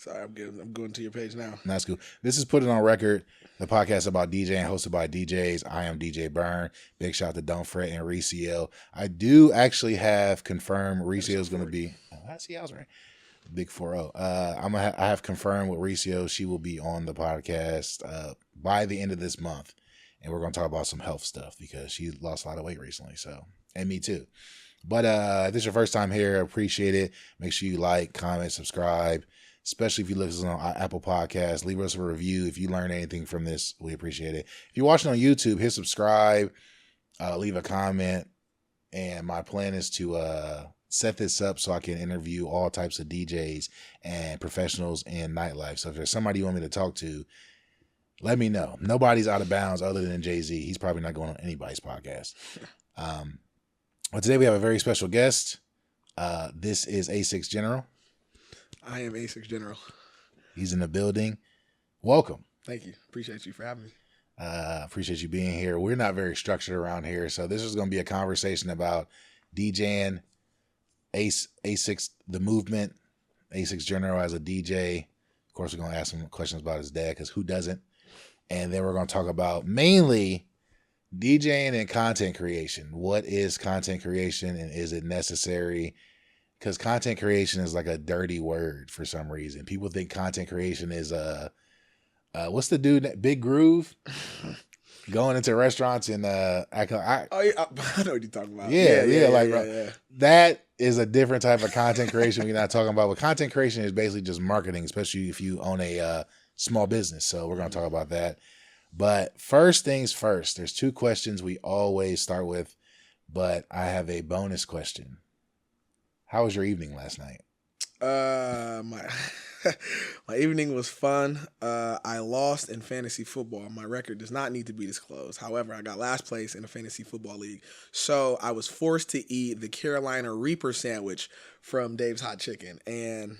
Sorry, I'm going to your page now. That's cool. This is Put It On Record, the podcast about DJing, hosted by DJs. I am DJ BERN. Big shout out to Don't Fret and Recio. I do actually have confirmed Recio is going to be. I see I was right. Big 4-0. I have confirmed with Recio she will be on the podcast by the end of this month, and we're going to talk about some health stuff because she lost a lot of weight recently. So, and me too. But if this is your first time here, I appreciate it. Make sure you like, comment, subscribe, especially if you listen on Apple Podcasts. Leave us a review if you learn anything from this. We appreciate it. If you're watching on YouTube, hit subscribe, leave a comment, and my plan is to set this up so I can interview all types of DJs and professionals in nightlife. So if there's somebody you want me to talk to, let me know. Nobody's out of bounds other than Jay-Z. He's probably not going on anybody's podcast. But today we have a very special guest. This is A6 General. I am A6 General. He's in the building. Welcome. Thank you. Appreciate you for having me. Appreciate you being here. We're not very structured around here, so this is going to be a conversation about DJing, A6, the movement, A6 General as a DJ. Of course, we're going to ask him questions about his dad, because who doesn't? And then we're going to talk about mainly DJing and content creation. What is content creation, and is it necessary? Because content creation is like a dirty word for some reason. People think content creation is what's the dude, Big Groove? Going into restaurants and acting like, I know what you're talking about. Yeah. That is a different type of content creation we're not talking about. But content creation is basically just marketing, especially if you own a small business. So we're going to talk about that. But first things first, there's two questions we always start with, but I have a bonus question. How was your evening last night? My evening was fun. I lost in fantasy football. My record does not need to be disclosed. However, I got last place in a fantasy football league. So I was forced to eat the Carolina Reaper sandwich from Dave's Hot Chicken. And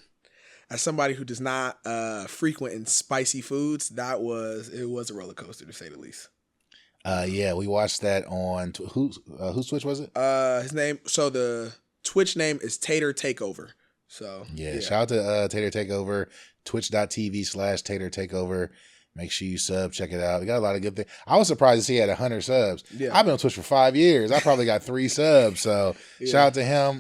as somebody who does not frequent in spicy foods, it was a roller coaster to say the least. Yeah, we watched that on whose Twitch was it? The Twitch name is Tater Takeover. So yeah, shout out to Tater Takeover, twitch.tv/Tater Takeover. Make sure you sub, check it out. We got a lot of good things. I was surprised to see he had 100 subs. Yeah. I've been on Twitch for 5 years. I probably got 3 subs. So shout out to him.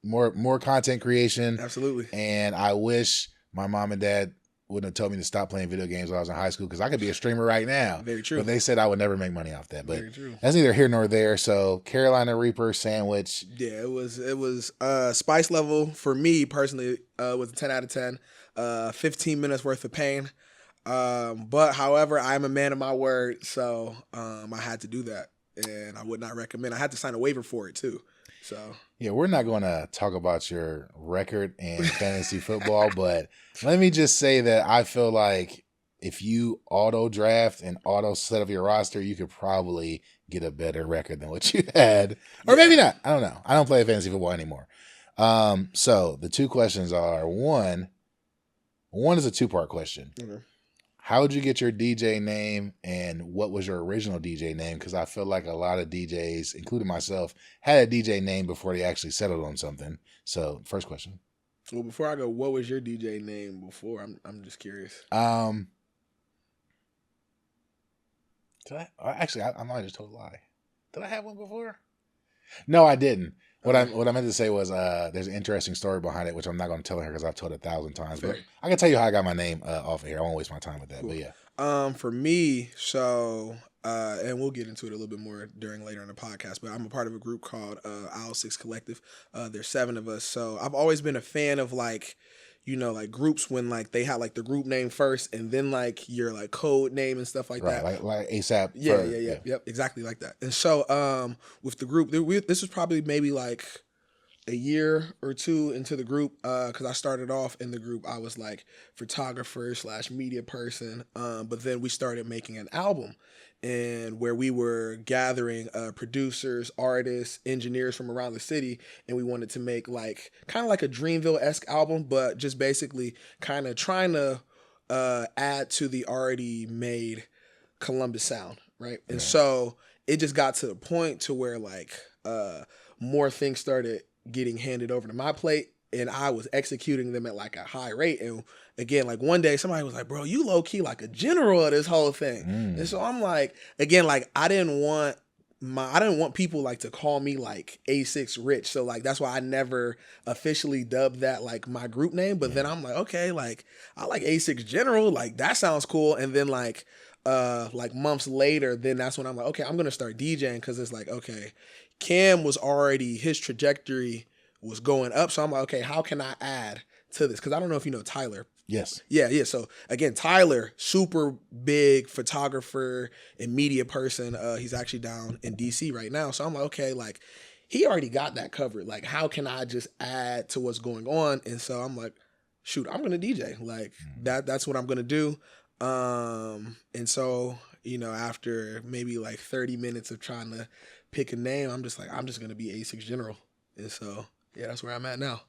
More content creation. Absolutely. And I wish my mom and dad wouldn't have told me to stop playing video games when I was in high school, because I could be a streamer right now. Very true. But they said I would never make money off that. But very true. That's neither here nor there. So Carolina Reaper sandwich. Yeah, it was spice level for me personally was a 10 out of 10. 15 minutes worth of pain. But however, I'm a man of my word, so I had to do that, and I would not recommend. I had to sign a waiver for it too. So yeah, we're not going to talk about your record in fantasy football, but let me just say that I feel like if you auto draft and auto set up your roster, you could probably get a better record than what you had, or maybe not. I don't know. I don't play fantasy football anymore. So the two questions are: one is a 2-part question. Mm-hmm. How did you get your DJ name, and what was your original DJ name? Because I feel like a lot of DJs, including myself, had a DJ name before they actually settled on something. So, first question. Well, before I go, what was your DJ name before? I'm just curious. Did I? Actually, I might have just told a lie. Did I have one before? No, I didn't. What I meant to say was there's an interesting story behind it, which I'm not going to tell her because I've told it 1,000 times. But I can tell you how I got my name off of here. I won't waste my time with that. Cool. But yeah. For me, so and we'll get into it a little bit more later in the podcast. But I'm a part of a group called Owl 6 Collective. There's 7 of us. So I've always been a fan of groups when they had the group name first and then your code name and stuff like that. Like ASAP. Yep, exactly like that. And so with the group, this was probably maybe a year or 2 into the group, because I started off in the group. I was photographer / media person, but then we started making an album, and where we were gathering producers, artists, engineers from around the city, and we wanted to make kind of like a Dreamville-esque album, but just basically kind of trying to add to the already made Columbus sound, right? And so it just got to the point to where more things started getting handed over to my plate, and I was executing them at like a high rate. And again, like one day somebody was like, bro, you low key like a general of this whole thing. And so I'm like, again, like I didn't want people like to call me like A6 Rich. So like that's why I never officially dubbed that like my group name. But then I'm like, okay, like I like A6 General, like that sounds cool. And then like months later, then that's when I'm like, okay, I'm gonna start DJing, because it's like, okay, Cam was already, his trajectory was going up. So I'm like, okay, how can I add to this? Because I don't know if you know Tyler. Yes. Yeah. So again, Tyler, super big photographer and media person. He's actually down in DC right now. So I'm like, okay, like he already got that covered. Like, how can I just add to what's going on? And so I'm like, shoot, I'm gonna DJ. Like that's what I'm gonna do. And so, you know, after maybe like 30 minutes of trying to pick a name, I'm just like, I'm just gonna be A6 General. And so yeah, that's where I'm at now.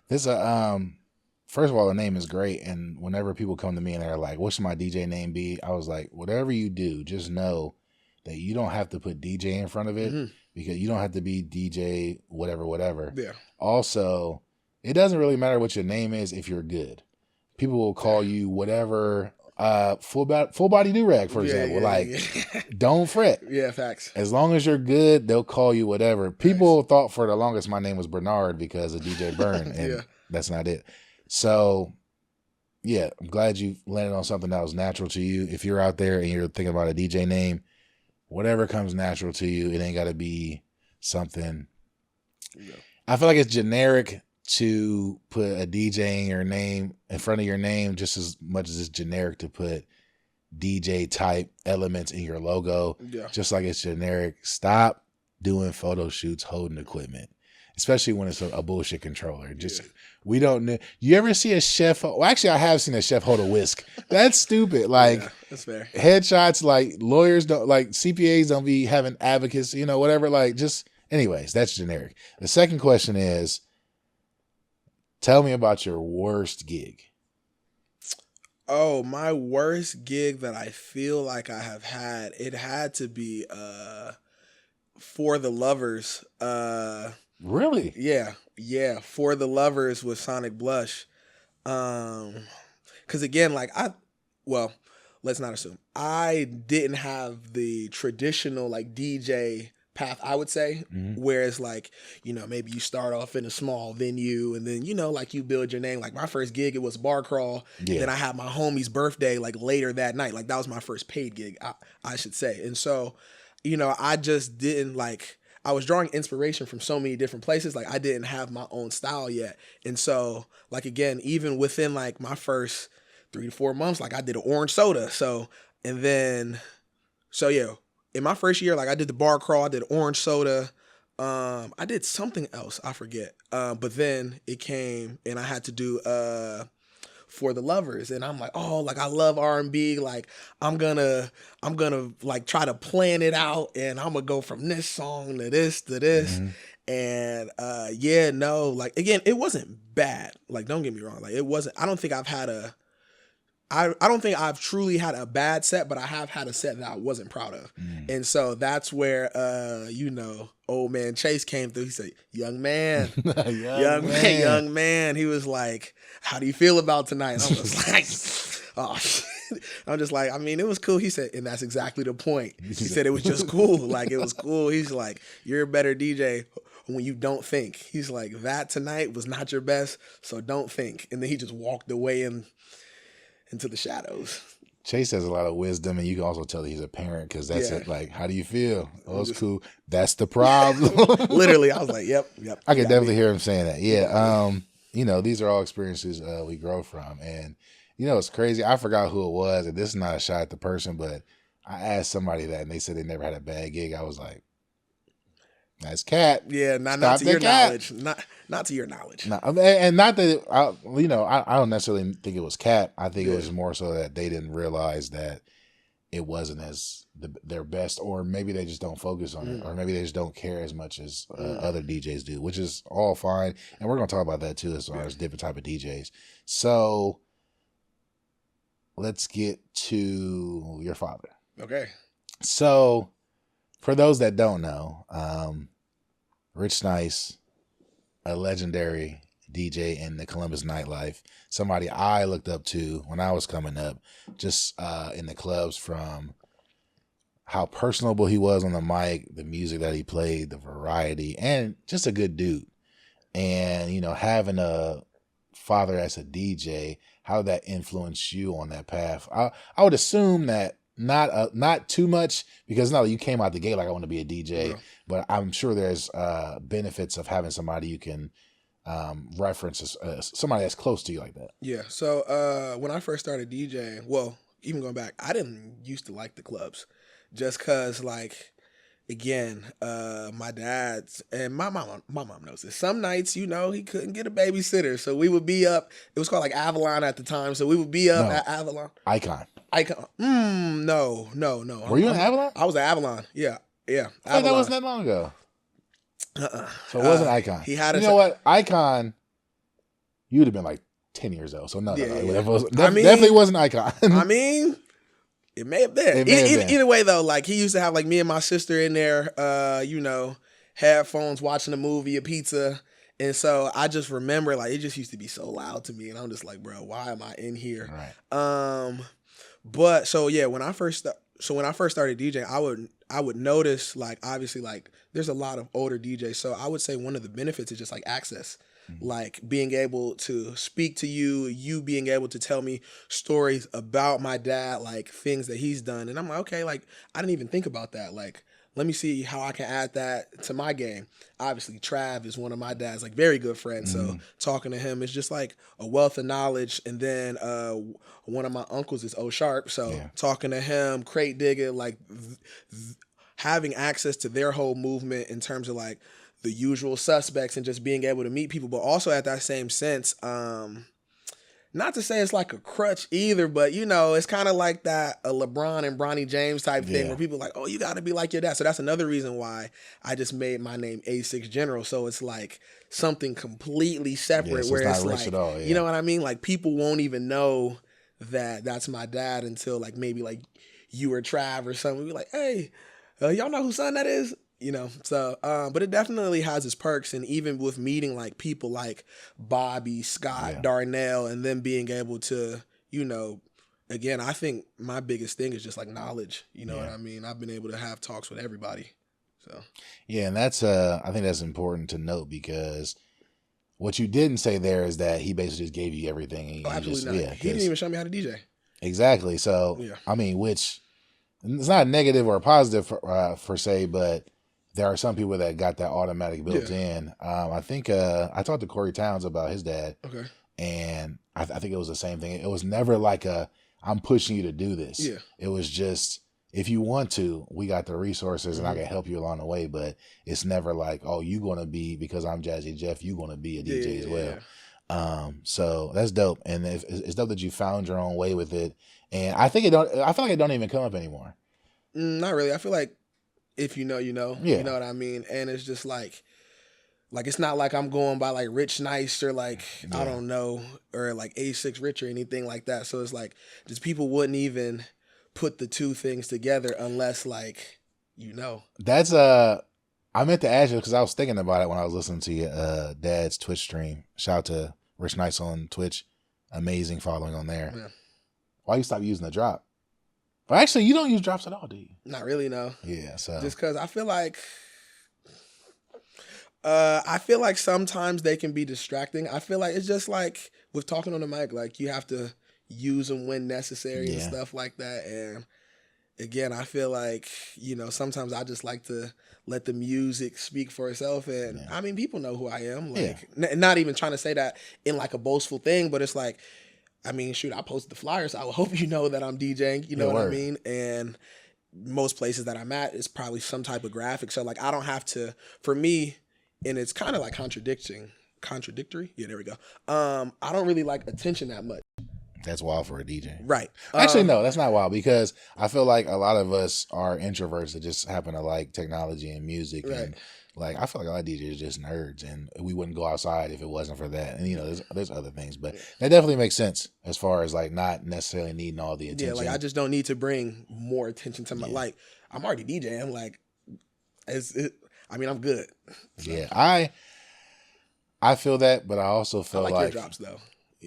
This first of all, the name is great, and whenever people come to me and they're like, "What should my DJ name be?" I was like, "Whatever you do, just know that you don't have to put DJ in front of it, because you don't have to be DJ whatever. Yeah. Also, it doesn't really matter what your name is if you're good. People will call you whatever. Full body do-rag, for example. Don't fret. Yeah, facts. As long as you're good, they'll call you whatever. People thought for the longest my name was Bernard because of DJ BERN, and that's not it. So, yeah, I'm glad you landed on something that was natural to you. If you're out there and you're thinking about a DJ name, whatever comes natural to you, it ain't got to be something. Yeah. I feel like it's generic to put a DJ in your name, in front of your name, just as much as it's generic to put DJ type elements in your logo. Yeah. Just like it's generic. Stop doing photo shoots holding equipment, especially when it's a bullshit controller. We don't know. You ever see a chef? Well, actually, I have seen a chef hold a whisk. That's stupid. Like, that's fair. Headshots, like lawyers don't, like CPAs don't be having advocates, whatever. Like, just, anyways, that's generic. The second question is, tell me about your worst gig. Oh, my worst gig that I feel like I have had, it had to be For the Lovers. Really? Yeah. For the Lovers with Sonic Blush. Because again, like let's not assume. I didn't have the traditional like DJ path, I would say, whereas like, maybe you start off in a small venue and then, like you build your name. Like my first gig, it was bar crawl. Yeah. Then I had my homie's birthday like later that night. Like that was my first paid gig, I should say. And so, I just didn't like, I was drawing inspiration from so many different places. Like I didn't have my own style yet. And so like, again, even within like my first 3 to 4 months, like I did an orange soda. In my first year, like I did the bar crawl, I did orange soda. I did something else, I forget. But then it came and I had to do For the Lovers, and I'm like, oh, like I love R&B, like I'm gonna like try to plan it out, and I'm gonna go from this song to this and like again, it wasn't bad, like don't get me wrong, like it wasn't. I don't think I've truly had a bad set, but I have had a set that I wasn't proud of. And so that's where, old man Chase came through. He said, young man, young man. He was like, how do you feel about tonight? And I was like, oh, shit. I'm just like, I mean, it was cool. He said, and that's exactly the point. He said it was just cool. Like, it was cool. He's like, you're a better DJ when you don't think. He's like, that tonight was not your best, so don't think. And then he just walked away into the shadows. Chase has a lot of wisdom, and you can also tell that he's a parent, because that's it. Like, how do you feel? Oh, it's cool. That's the problem. Literally, I was like, yep. I can definitely hear him saying that. Yeah. These are all experiences we grow from. And, it's crazy. I forgot who it was, and this is not a shot at the person, but I asked somebody that, and they said they never had a bad gig. I was like, that's cat. Yeah, not to your knowledge. Not to your knowledge. No, and not that I don't necessarily think it was cat. I think it was more so that they didn't realize that it wasn't as their best, or maybe they just don't focus on it, or maybe they just don't care as much as other DJs do, which is all fine. And we're gonna talk about that too, as far as different type of DJs. So let's get to your father. Okay. So, for those that don't know, Rich Nice, a legendary DJ in the Columbus nightlife. Somebody I looked up to when I was coming up, just in the clubs, from how personable he was on the mic, the music that he played, the variety, and just a good dude. And, you know, having a father as a DJ, how did that influence you on that path? I would assume that not too much, because no, you came out the gate like I want to be a DJ, Yeah. but I'm sure there's benefits of having somebody you can reference as somebody that's close to you like that. Yeah. So when I first started DJing, well, even going back, I didn't used to like the clubs, just cause like, again, my dad's and my mom knows this. Some nights, you know, he couldn't get a babysitter, so we would be up. It was called like Avalon at the time, so we would be up No. at Avalon. Icon. No. Were you in Avalon? I was at Avalon. Yeah. I thought that wasn't that long ago. Uh-uh. So it wasn't Icon. He had you know what? Icon, you would have been like 10 years old. So no. Definitely wasn't Icon. I mean, it may have been. Either way, though, like he used to have like me and my sister in there, you know, headphones, watching a movie, a pizza. And so I just remember like it just used to be so loud to me. And I'm just like, bro, why am I in here? Right. But so yeah, when I first started DJing, I would notice like obviously like there's a lot of older DJs. So I would say one of the benefits is just like access. Like being able to speak to you being able to tell me stories about my dad, like things that he's done. And I'm like, okay, like I didn't even think about that. Like, let me see how I can add that to my game. Obviously, Trav is one of my dad's like very good friends. So talking to him is just like a wealth of knowledge. And then one of my uncles is O Sharp. So talking to him, crate digger, like having access to their whole movement in terms of like the usual suspects and just being able to meet people, but also at that same sense, not to say it's like a crutch either, but you know, it's kind of like that a LeBron and Bronny James type thing where people are like, oh, you got to be like your dad. So that's another reason why I just made my name A6 General. So it's like something completely separate, so where it's it's not like, rich at all, you know what I mean? Like people won't even know that that's my dad until like maybe like you or Trav or something. We're like, hey, y'all know whose son that is? You know, so, but it definitely has its perks. And even with meeting like people like Bobby, Scott, Darnell, and then being able to, you know, again, I think my biggest thing is just like knowledge. You know what I mean? I've been able to have talks with everybody. So, yeah. And that's, I think that's important to note, because what you didn't say there is that he basically just gave you everything. And absolutely not. He didn't even show me how to DJ. Exactly. So, I mean, which it's not a negative or a positive per se, but there are some people that got that automatic built in. I think I talked to Corey Towns about his dad. Okay. And I think it was the same thing. It was never like I'm pushing you to do this. Yeah. It was just, if you want to, we got the resources and I can help you along the way. But it's never like, oh, you're going to be, because I'm Jazzy Jeff, you're going to be a DJ as well. So that's dope. And it's dope that you found your own way with it. And I feel like it don't even come up anymore. Not really. I feel like if you know, you know. Yeah. You know what I mean? And it's just like it's not like I'm going by like Rich Nice or like, I don't know, or like A6 Rich or anything like that. So it's like just people wouldn't even put the two things together unless like, you know. That's I meant to ask you because I was thinking about it when I was listening to your dad's Twitch stream. Shout out to Rich Nice on Twitch. Amazing following on there. Yeah. Why you stop using the drop? But actually, you don't use drops at all, do you? Not really, no. Yeah, so just because I feel like sometimes they can be distracting. I feel like it's just like with talking on the mic, like you have to use them when necessary and stuff like that. And again, I feel like, you know, sometimes I just like to let the music speak for itself. And I mean, people know who I am. Like, not even trying to say that in like a boastful thing, but it's like, I mean, shoot, I posted the flyer, so I would hope you know that I'm DJing. You know what I mean? And most places that I'm at is probably some type of graphic. So like, I don't have to, for me, and it's kind of like contradictory. Yeah, there we go. I don't really like attention that much. That's wild for a DJ. Right. Actually, no, that's not wild, because I feel like a lot of us are introverts that just happen to like technology and music. Right. And like, I feel like a lot of DJs are just nerds, and we wouldn't go outside if it wasn't for that. And, you know, there's other things, but that definitely makes sense as far as like not necessarily needing all the attention. Yeah, like I just don't need to bring more attention to my, like, I'm already DJing. Like, I mean, I'm good. So. Yeah, I feel that, but I also I feel like like your drops though.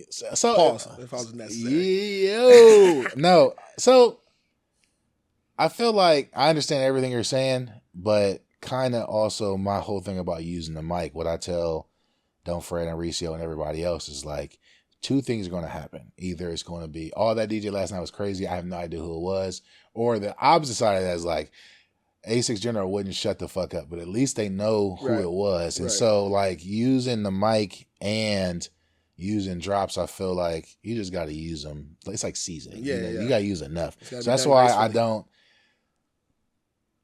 so Pause if I was necessary. yo no. So I feel like I understand everything you're saying, but kind of also my whole thing about using the mic, what I tell Don't Fred and Recio and everybody else is like two things are going to happen. Either it's going to be, oh, that DJ last night was crazy, I have no idea who it was. Or the opposite side of that is like, A6 General wouldn't shut the fuck up, but at least they know who Right. it was. And Right. so like using the mic and using drops, I feel like you just got to use them. It's like seasoning. Yeah, you know, yeah. you got to use enough. It's gotta So be that's done why gracefully.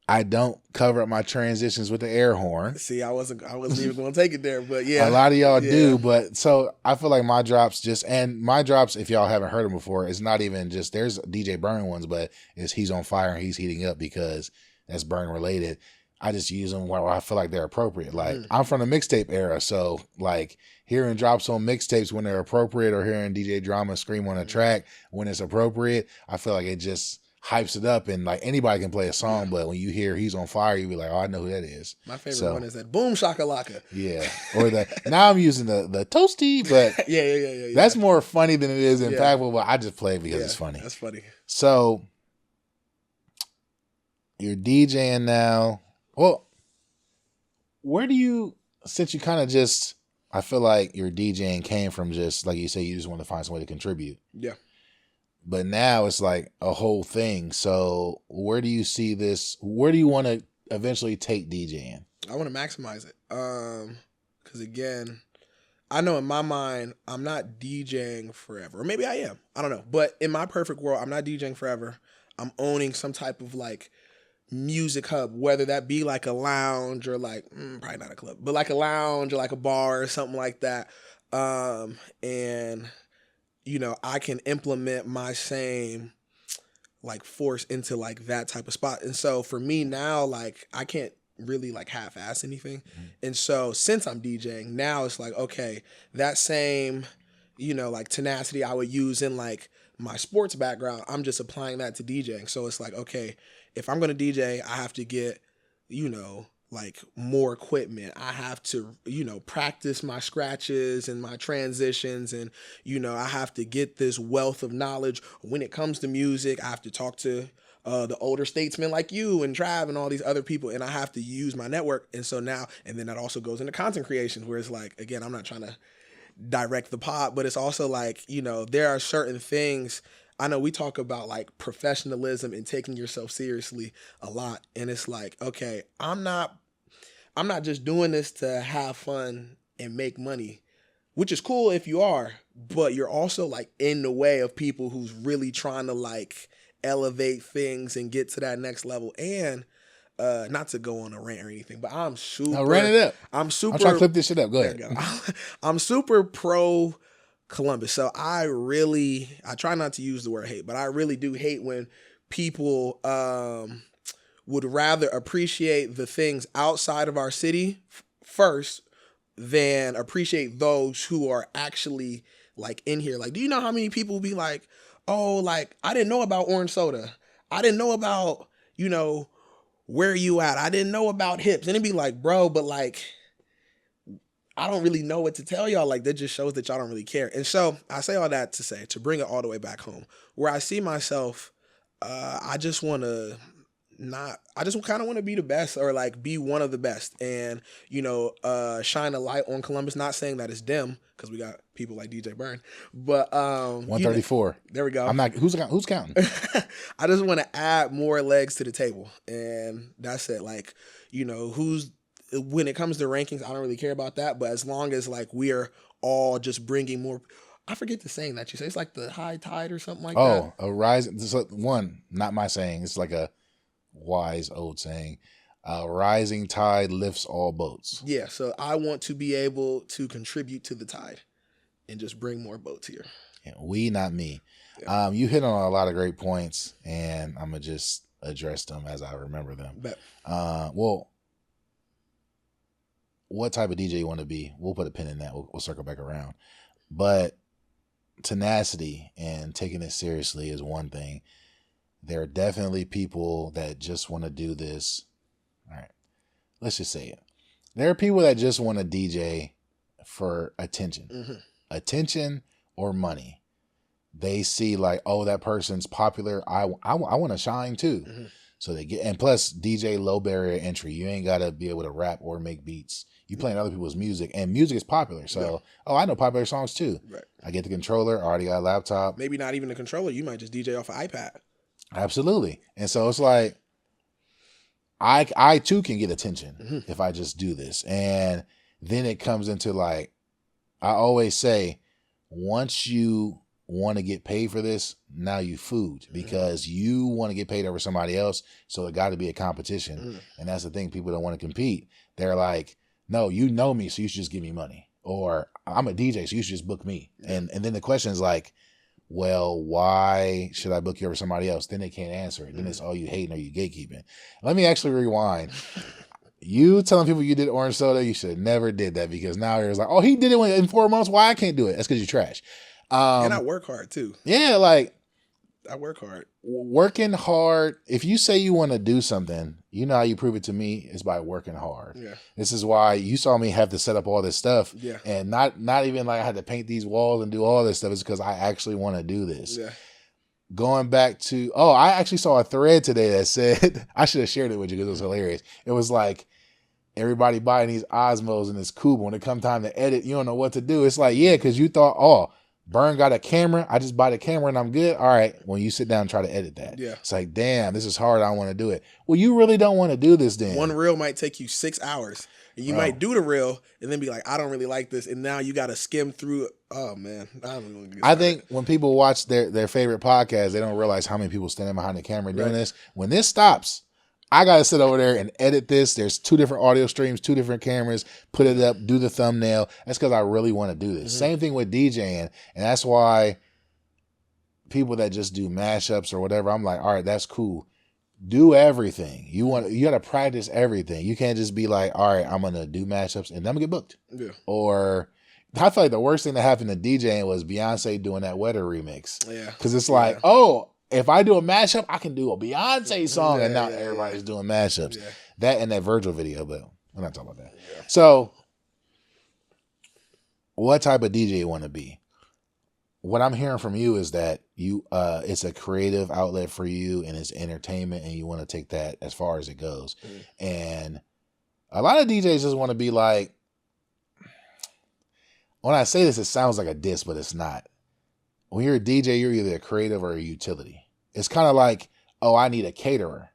I don't cover up my transitions with the air horn. See, I wasn't even going to take it there, but A yeah. lot of y'all Yeah. do, but so I feel like my drops if y'all haven't heard them before, it's not even just, there's DJ BERN ones, but it's He's on Fire and He's Heating Up because that's BERN related. I just use them where I feel like they're appropriate. Like I'm from the mixtape era, so like hearing drops on mixtapes when they're appropriate or hearing DJ Drama scream on a track when it's appropriate, I feel like it just hypes it up, and like anybody can play a song, but when you hear He's on Fire, you be like, oh, I know who that is. My favorite one is that Boom Shakalaka. Yeah. Or now I'm using the toasty, but yeah. that's more funny than it is impactful, but I just play it because it's funny. That's funny. So you're DJing now. Well, where do you, since you kind of just, I feel like your DJing came from just, like you say, you just want to find some way to contribute. Yeah. But now it's like a whole thing. So where do you see this? Where do you want to eventually take DJing? I want to maximize it. Because again, I know in my mind, I'm not DJing forever. Or maybe I am. I don't know. But in my perfect world, I'm not DJing forever. I'm owning some type of like music hub, whether that be like a lounge or like, probably not a club, but like a lounge or like a bar or something like that. And you know, I can implement my same like force into like that type of spot. And so for me now, like I can't really like half-ass anything. And so since I'm DJing, now it's like, okay, that same, you know, like tenacity I would use in like my sports background, I'm just applying that to DJing. So it's like, okay, if I'm going to DJ, I have to get, you know, like more equipment. I have to, you know, practice my scratches and my transitions, and you know, I have to get this wealth of knowledge when it comes to music. I have to talk to the older statesmen like you and Trav and all these other people, and I have to use my network. And so now, and then that also goes into content creation, where it's like, again, I'm not trying to direct the pod, but it's also like, you know, there are certain things. I know we talk about like professionalism and taking yourself seriously a lot, and it's like, okay, I'm not just doing this to have fun and make money, which is cool if you are, but you're also like in the way of people who's really trying to like elevate things and get to that next level. And not to go on a rant or anything, but I'm super. No, rant it up. I'm super. I'm trying to clip this shit up. Go ahead. I'm super pro Columbus. So I try not to use the word hate, but I really do hate when people would rather appreciate the things outside of our city first than appreciate those who are actually like in here. Like, do you know how many people be like, oh, like I didn't know about orange soda. I didn't know about, you know, where are you at? I didn't know about hips. And it'd be like, bro, but like, I don't really know what to tell y'all. Like, that just shows that y'all don't really care. And so I say all that to say, to bring it all the way back home, where I see myself, I just kind of want to be the best, or like be one of the best, and, you know, shine a light on Columbus. Not saying that it's dim, because we got people like DJ BERN, but 134. You know, there we go. I'm not. Who's counting? I just want to add more legs to the table, and that's it. Like, you know, when it comes to rankings, I don't really care about that. But as long as like we are all just bringing more. I forget the saying that you say. It's like the high tide or something like that. Oh, a rising. One, not my saying. It's like a wise old saying. A rising tide lifts all boats. Yeah, so I want to be able to contribute to the tide and just bring more boats here. Yeah, we, not me. Yeah. You hit on a lot of great points, and I'm gonna just address them as I remember them. Bet. Well, what type of DJ you want to be? We'll put a pin in that. We'll circle back around. But tenacity and taking it seriously is one thing. There are definitely people that just want to do this. All right, let's just say it. There are people that just want to DJ for attention, Mm-hmm. attention or money. They see like, oh, that person's popular. I want to shine too. Mm-hmm. So they get, and plus DJ low barrier entry. You ain't got to be able to rap or make beats. You playing other people's music, and music is popular. So, oh, I know popular songs too. Right. I get the controller, already got a laptop. Maybe not even the controller. You might just DJ off an iPad. Absolutely. And so it's like, I too can get attention if I just do this. And then it comes into like, I always say, once you want to get paid for this, now you food, because you want to get paid over somebody else. So it got to be a competition. And that's the thing. People don't want to compete. They're like, no, you know me, so you should just give me money. Or I'm a DJ, so you should just book me. And then the question is like, well, why should I book you over somebody else? Then they can't answer it. Then it's all you hating or you gatekeeping. Let me actually rewind. You telling people you did orange soda, you should have never did that, because now you're like, oh, he did it in 4 months. Why I can't do it? That's because you're trash. And I work hard too. Yeah, like I work hard. Working hard. If you say you want to do something, you know how you prove it to me is by working hard. Yeah. This is why you saw me have to set up all this stuff. Yeah. And not even like I had to paint these walls and do all this stuff. It's because I actually want to do this. Yeah. Going back to, I actually saw a thread today that said, I should have shared it with you because it was hilarious. It was like, everybody buying these Osmos and this Cuba. When it come time to edit, you don't know what to do. It's like, yeah, because you thought, oh, BERN got a camera. I just buy the camera and I'm good. All right. When you sit down and try to edit that, it's like, damn, this is hard. I want to do it. Well, you really don't want to do this then. One reel might take you 6 hours. And you might do the reel and then be like, I don't really like this. And now you got to skim through it. Oh, man. I think when people watch their favorite podcast, they don't realize how many people standing behind the camera doing this. When this stops, I got to sit over there and edit this. There's 2 different audio streams, 2 different cameras, put it up, do the thumbnail. That's because I really want to do this. Same thing with DJing. And that's why people that just do mashups or whatever, I'm like, all right, that's cool. Do everything. You got to practice everything. You can't just be like, all right, I'm going to do mashups and then I'm going to get booked. Yeah. Or I feel like the worst thing that happened to DJing was Beyonce doing that Weather remix. Yeah. Because it's like, if I do a mashup, I can do a Beyonce song, and now everybody's doing mashups. Yeah. That and that Virgil video, but we're not talking about that. Yeah. So, what type of DJ you want to be? What I'm hearing from you is that you, it's a creative outlet for you, and it's entertainment, and you want to take that as far as it goes. And a lot of DJs just want to be like, when I say this, it sounds like a diss, but it's not. When you're a DJ, you're either a creative or a utility. It's kind of like, oh, I need a caterer.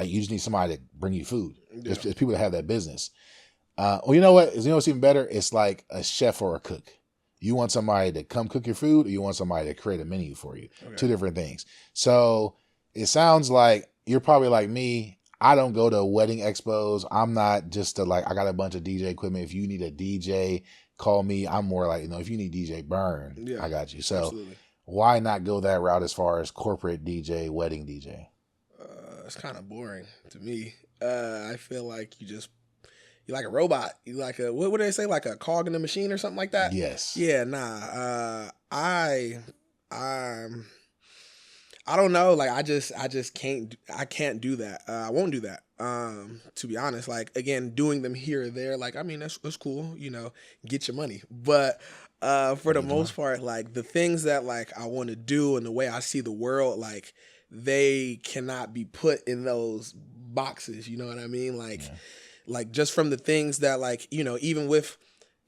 You just need somebody to bring you food. There's people that have that business. Well, you know what? You know what's even better? It's like a chef or a cook. You want somebody to come cook your food, or you want somebody to create a menu for you. Okay. 2 different things. So it sounds like you're probably like me. I don't go to wedding expos. I'm not just I got a bunch of DJ equipment. If you need a DJ, call me. I'm more like, if you need DJ BERN, I got you. So absolutely. Why not go that route as far as corporate DJ, wedding DJ? It's kind of boring to me. I feel like you're like a robot. You like what do they say? Like a cog in the machine or something like that? Yes. Yeah, nah. I don't know. Like I just can't do that. I won't do that. To be honest, like again, doing them here or there, like, I mean, that's cool, get your money. But for the most part, like the things that like I want to do and the way I see the world, like they cannot be put in those boxes. You know what I mean? Like just from the things that like, even with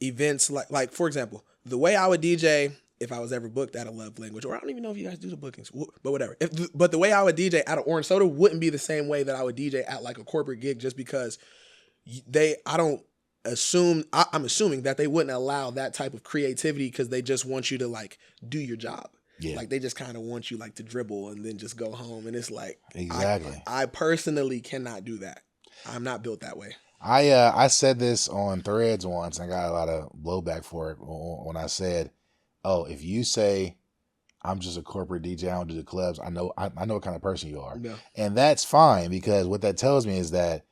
events, like for example, the way I would DJ if I was ever booked at a love language, or I don't even know if you guys do the bookings, but whatever. But the way I would DJ at an Orange Soda wouldn't be the same way that I would DJ at like a corporate gig, just because I'm assuming that they wouldn't allow that type of creativity, because they just want you to like do your job. Yeah. Like they just kind of want you like to dribble and then just go home. And it's like, exactly. I personally cannot do that. I'm not built that way. I said this on Threads once, and I got a lot of blowback for it when I said, oh, if you say I'm just a corporate DJ, I don't do the clubs, I know what kind of person you are. Yeah. And that's fine, because what that tells me is that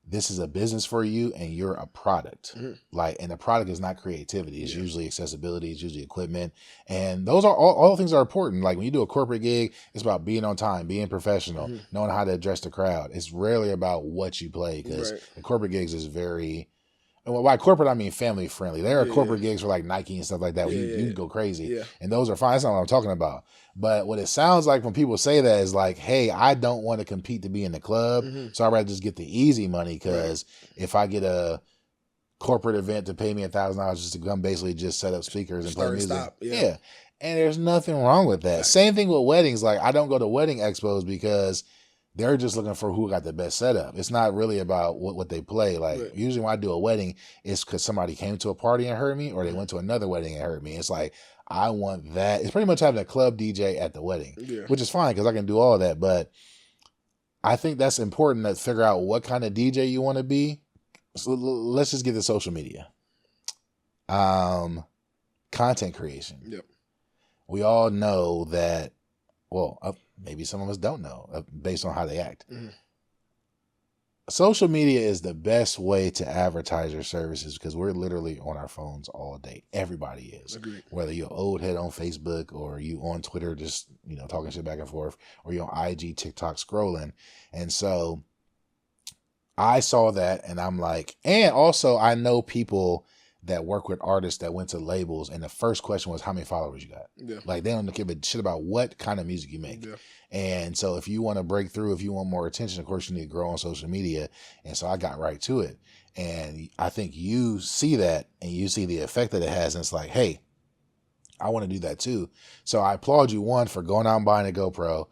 this is a business for you and you're a product. And the product is not creativity. It's usually accessibility. It's usually equipment. And those are all things are important. Like when you do a corporate gig, it's about being on time, being professional, knowing how to address the crowd. It's rarely about what you play, because the corporate gigs is very And by corporate, I mean family friendly. There are Yeah, corporate gigs for like Nike and stuff like that where you yeah, can go crazy. yeah. And those are fine. That's not what I'm talking about. But what it sounds like when people say that is like, hey, I don't want to compete to be in the club. Mm-hmm. So I'd rather just get the easy money because if I get a corporate event to pay me $1,000 just to come basically just set up speakers and play music. Stop. Yeah. And there's nothing wrong with that. Right. Same thing with weddings. Like I don't go to wedding expos because they're just looking for who got the best setup. It's not really about what they play. Like usually when I do a wedding, it's because somebody came to a party and heard me or they went to another wedding and heard me. It's like, I want that. It's pretty much having a club DJ at the wedding, which is fine because I can do all of that. But I think that's important to figure out what kind of DJ you want to be. So let's just get to social media. Content creation. Yep. We all know that, well, maybe some of us don't know based on how they act. Mm-hmm. Social media is the best way to advertise your services because we're literally on our phones all day. Everybody is. Agreed. Whether you're an old head on Facebook or you on Twitter just, talking shit back and forth, or you're on IG, TikTok scrolling. And so I saw that and I'm like, and also I know people that work with artists that went to labels and the first question was how many followers you got. Yeah. Like they don't give a shit about what kind of music you make. Yeah. And so if you want to break through, if you want more attention, of course you need to grow on social media. And so I got right to it. And I think you see that and you see the effect that it has. And it's like, hey, I want to do that too. So I applaud you, one, for going out and buying a GoPro,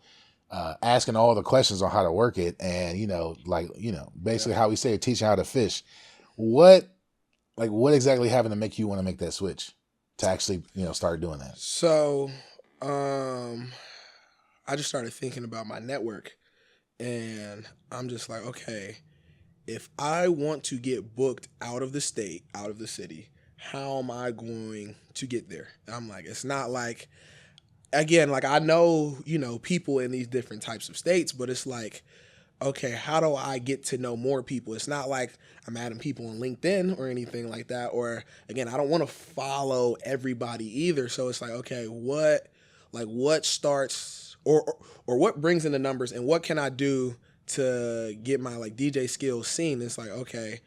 asking all the questions on how to work it. And, basically how we say it, teaching how to fish. What exactly happened to make you want to make that switch to actually, start doing that? So, I just started thinking about my network and I'm just like, okay, if I want to get booked out of the state, out of the city, how am I going to get there? I'm like, it's not like, again, like I know, people in these different types of states, but it's like, okay, how do I get to know more people? It's not like I'm adding people on LinkedIn or anything like that. Or again, I don't want to follow everybody either. So it's like, okay, what starts or what brings in the numbers and what can I do to get my like DJ skills seen? It's like, okay,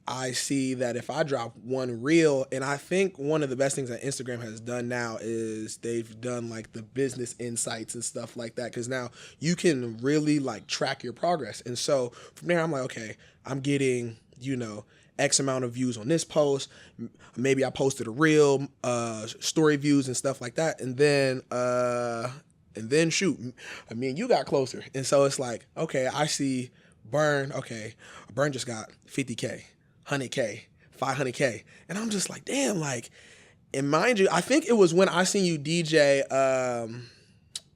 I see that if I drop one reel, and I think one of the best things that Instagram has done now is they've done like the business insights and stuff like that. Cause now you can really like track your progress. And so from there, I'm like, okay, I'm getting, X amount of views on this post. Maybe I posted a reel, story views and stuff like that. And then shoot, I mean, you got closer. And so it's like, okay, I see BERN. Okay, BERN just got 50K. 100K, 500K. And I'm just like, damn, like, and mind you, I think it was when I seen you DJ,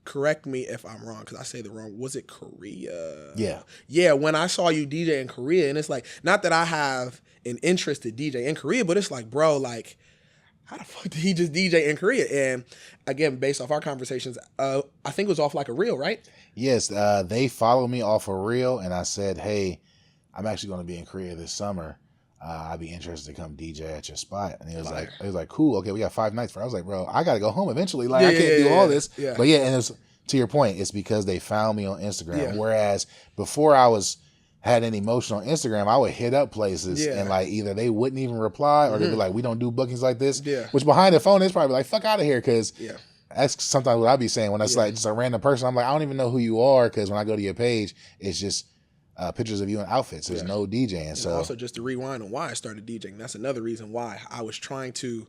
correct me if I'm wrong, because I say the wrong, was it Korea? Yeah. Yeah, when I saw you DJ in Korea, and it's like, not that I have an interest to DJ in Korea, but it's like, bro, like, how the fuck did he just DJ in Korea? And again, based off our conversations, I think it was off like a reel, right? Yes, they followed me off a reel, and I said, hey, I'm actually going to be in Korea this summer. I'd be interested to come DJ at your spot. And he was like, cool. Okay, we got 5 nights for it. I was like, bro, I got to go home eventually. Like, I can't do all this. Yeah. But yeah, and it's, to your point, it's because they found me on Instagram. Yeah. Whereas before I had any motion on Instagram, I would hit up places and like either they wouldn't even reply or they'd be like, we don't do bookings like this. Yeah. Which behind the phone is probably like, fuck out of here. Cause that's sometimes what I'd be saying when it's like just a random person. I'm like, I don't even know who you are. Cause when I go to your page, it's just pictures of you in outfits. There's no DJing. And so also just to rewind on why I started DJing. That's another reason why I was trying to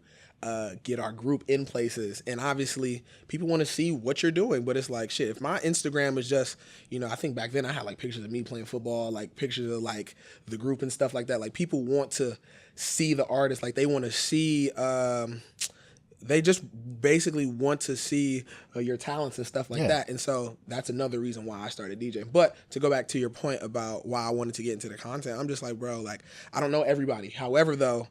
get our group in places. And obviously people want to see what you're doing, but it's like, shit, if my Instagram is just, I think back then I had like pictures of me playing football, like pictures of like the group and stuff like that. Like people want to see the artist. Like they want to see, they just basically want to see your talents and stuff like that. And so that's another reason why I started DJing. But to go back to your point about why I wanted to get into the content, I'm just like, bro, like, I don't know everybody. However, though,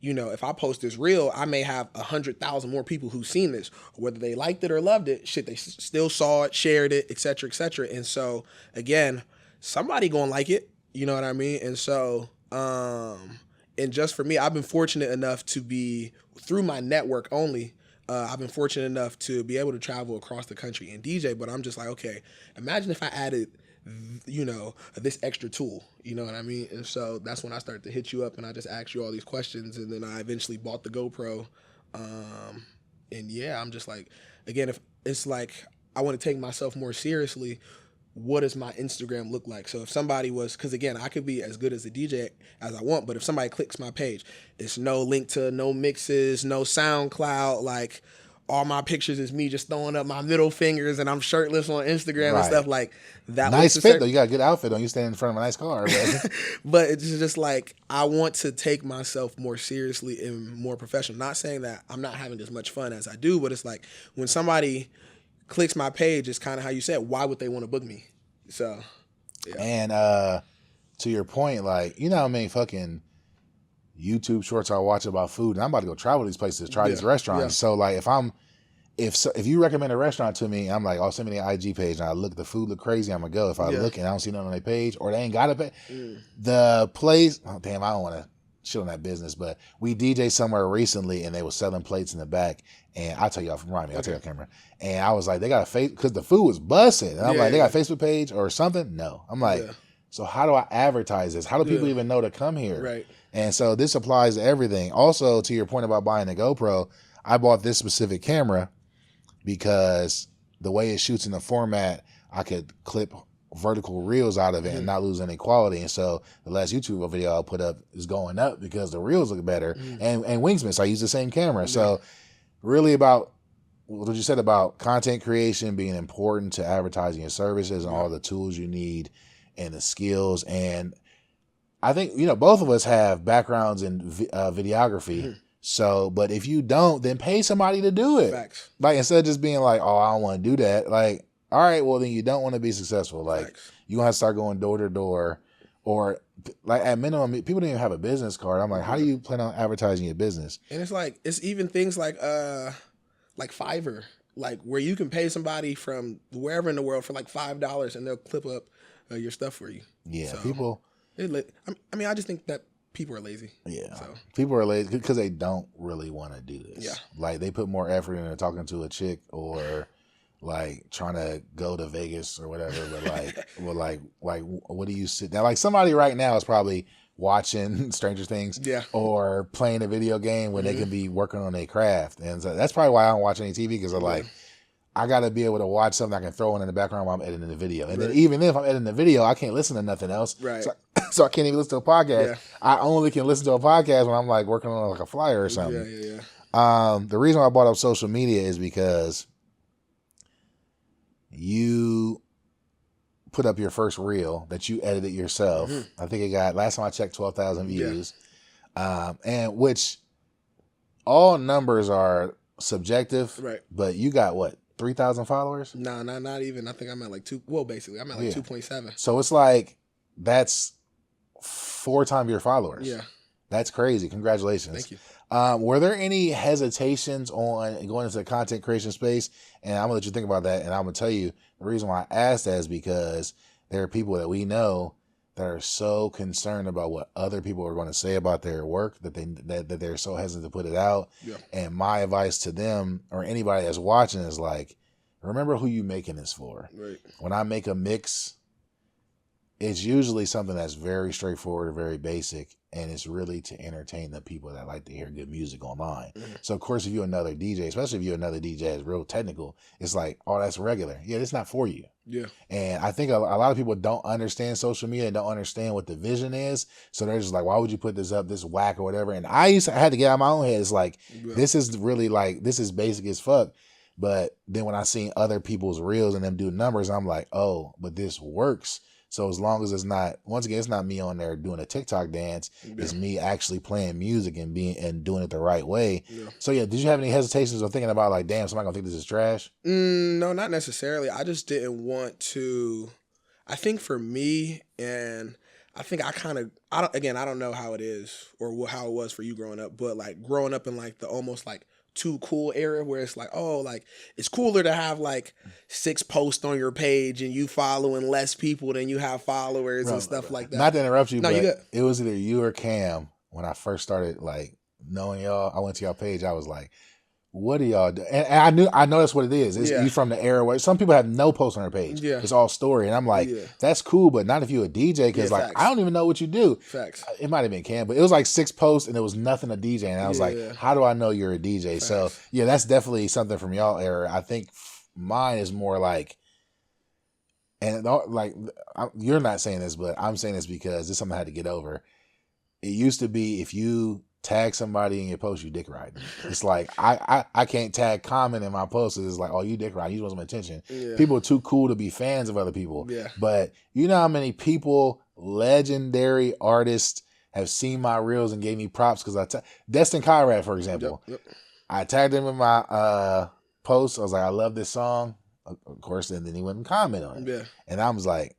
if I post this reel, I may have 100,000 more people who've seen this. Whether they liked it or loved it, shit, they still saw it, shared it, et cetera, et cetera. And so, again, somebody gonna like it. You know what I mean? And so, and just for me, I've been fortunate enough to be, through my network only, I've been fortunate enough to be able to travel across the country and DJ, but I'm just like, okay, imagine if I added this extra tool, you know what I mean? And so that's when I started to hit you up, and I just asked you all these questions, and then I eventually bought the GoPro. And yeah, I'm just like, again, if it's like I want to take myself more seriously, what does my Instagram look like? So if somebody was, because again, I could be as good as a DJ as I want, but if somebody clicks my page, it's no link to no mixes, no SoundCloud, like all my pictures is me just throwing up my middle fingers and I'm shirtless on Instagram and stuff like that. Nice fit though. You got a good outfit on. You standing in front of a nice car. But it's just like, I want to take myself more seriously and more professional. Not saying that I'm not having as much fun as I do, but it's like when somebody clicks my page, it's kind of how you said, why would they want to book me? So, yeah. And to your point, like, you know how many fucking YouTube shorts I watch about food, and I'm about to go travel these places, try these restaurants. Yeah. So like, if you recommend a restaurant to me, I'm like, oh, send me the IG page, and I look, the food look crazy, I'm gonna go. If I look and I don't see nothing on their page, or they ain't got a page, the place, oh damn, I don't want to shit on that business, but we DJ somewhere recently, and they were selling plates in the back, and I'll tell you off, remind me, I'll tell you off camera, and I was like, they got a face, because the food was busting, and I'm like, they got a Facebook page or something? No. I'm like, so how do I advertise this? How do people even know to come here? Right. And so this applies to everything. Also, to your point about buying a GoPro, I bought this specific camera because the way it shoots in the format, I could clip vertical reels out of it and not lose any quality. And so the last YouTube video I put up is going up because the reels look better. And Wingsman, so I use the same camera. So really about what you said about content creation being important to advertising your services and all the tools you need and the skills. And I think, both of us have backgrounds in videography. So, but if you don't, then pay somebody to do it. Facts. Like, instead of just being like, oh, I don't want to do that. Like, all right, well, then you don't want to be successful. Like, you're going to have to start going door to door, or like at minimum, people don't even have a business card. I'm like, how do you plan on advertising your business? And it's like, it's even things like Fiverr, like where you can pay somebody from wherever in the world for like $5 and they'll clip up your stuff for you. Yeah, so, people. I mean, I just think that people are lazy. Yeah, so. People are lazy because they don't really want to do this. Yeah, like they put more effort into talking to a chick or like trying to go to Vegas or whatever. But like, what do you sit down? Like somebody right now is probably watching Stranger Things, or playing a video game when they can be working on their craft, and so that's probably why I don't watch any TV, because I'm like, I got to be able to watch something I can throw in the background while I'm editing the video. And then even if I'm editing the video, I can't listen to nothing else. Right. So I can't even listen to a podcast. Yeah. I only can listen to a podcast when I'm like working on like a flyer or something. Yeah. The reason why I brought up social media is because you put up your first reel that you edited yourself. I think it got, last time I checked, 12,000 views. And which all numbers are subjective. Right. But you got what? 3,000 followers? No, not even. I think I'm at like basically I'm at like 2.7. So it's like, that's 4 times your followers. Yeah. That's crazy. Congratulations. Thank you. Were there any hesitations on going into the content creation space? And I'm gonna let you think about that. And I'm gonna tell you the reason why I asked that is because there are people that we know that are so concerned about what other people are going to say about their work that they're so hesitant to put it out. Yeah. And my advice to them or anybody that's watching is like, remember who you making this for. Right. When I make a mix, it's usually something that's very straightforward or very basic, and it's really to entertain the people that like to hear good music online. So, of course, if you're another DJ, especially if you're another DJ that's real technical, it's like, oh, that's regular. Yeah, it's not for you. Yeah. And I think a lot of people don't understand social media and don't understand what the vision is. So they're just like, why would you put this up, this whack or whatever? And I had to get out of my own head. It's like, this is really like, this is basic as fuck. But then when I seen other people's reels and them do numbers, I'm like, oh, but this works. So as long as it's not, once again, it's not me on there doing a TikTok dance. It's me actually playing music and doing it the right way. Yeah. So yeah, did you have any hesitations or thinking about like, damn, somebody gonna think this is trash? No, not necessarily. I just didn't want to. I think for me, and I think I don't know how it is or how it was for you growing up, but like growing up in like the almost like too cool era where it's like, oh, like it's cooler to have like 6 posts on your page and you following less people than you have followers and stuff like that. Not to interrupt you, but it was either you or Cam when I first started like knowing y'all. I went to y'all page. I was like, what do y'all do? And I know that's what it is. It's Yeah. you from the era where some people have no post on their page. Yeah. It's all story. And I'm like, Yeah. that's cool, but not if you a DJ, because Yeah, like facts. I don't even know what you do. Facts. It might have been Cam, but it was like 6 posts and it was nothing a DJ. And I was like, Yeah. how do I know you're a DJ? Facts. So yeah, that's definitely something from y'all era. I think mine is more like, and like you're not saying this, but I'm saying this because this is something I had to get over. It used to be if you tag somebody in your post, you dick riding. It's like I can't tag comment in my post. It's like, oh, you dick riding. You want some attention. Yeah. People are too cool to be fans of other people. Yeah. But you know how many people, legendary artists, have seen my reels and gave me props because Destin Conrad, for example. Yep. I tagged him in my post. I was like, I love this song. Of course, and then he wouldn't comment on it. Yeah. And I was like,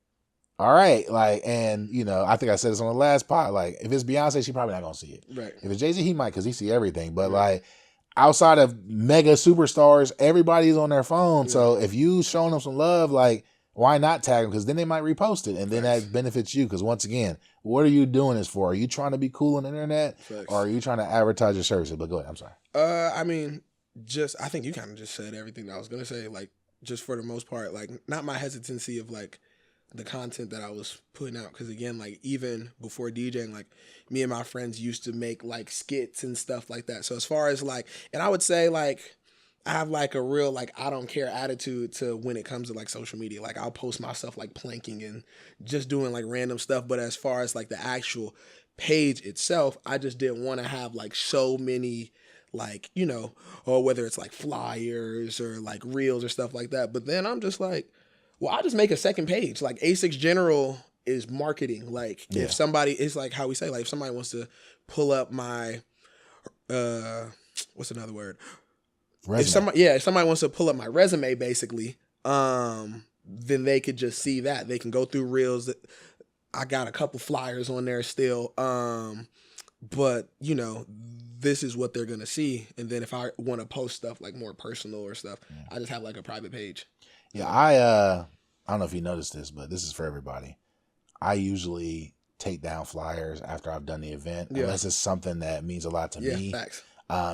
all right, like, and you know, I think I said this on the last pod. Like, if it's Beyonce, she probably not gonna see it. Right. If it's Jay-Z, he might, because he see everything. But like, outside of mega superstars, everybody's on their phone. Yeah. So if you showing them some love, like, why not tag them? Because then they might repost it, and then that benefits you. Because once again, what are you doing this for? Are you trying to be cool on the internet, or are you trying to advertise your services? But go ahead. I'm sorry. I mean, I think you kind of just said everything that I was gonna say. Like, just for the most part, like, not my hesitancy of like the content that I was putting out. Because again, like, even before DJing, like, me and my friends used to make like skits and stuff like that. So as far as like, and I would say like, I have like a real like I don't care attitude to when it comes to like social media. Like, I'll post myself like planking and just doing like random stuff. But as far as like the actual page itself, I just didn't want to have like so many like, you know, or whether it's like flyers or like reels or stuff like that. But then I'm just like, well, I'll just make a second page. Like, A6 General is marketing. Like, if somebody, it's like how we say, like, if somebody wants to pull up my, what's another word? Resume. If somebody wants to pull up my resume, basically, then they could just see that. They can go through reels. I got a couple flyers on there still. But, you know, this is what they're going to see. And then if I want to post stuff like more personal or stuff, I just have like a private page. Yeah, I don't know if you noticed this, but this is for everybody. I usually take down flyers after I've done the event, unless it's something that means a lot to me. Facts.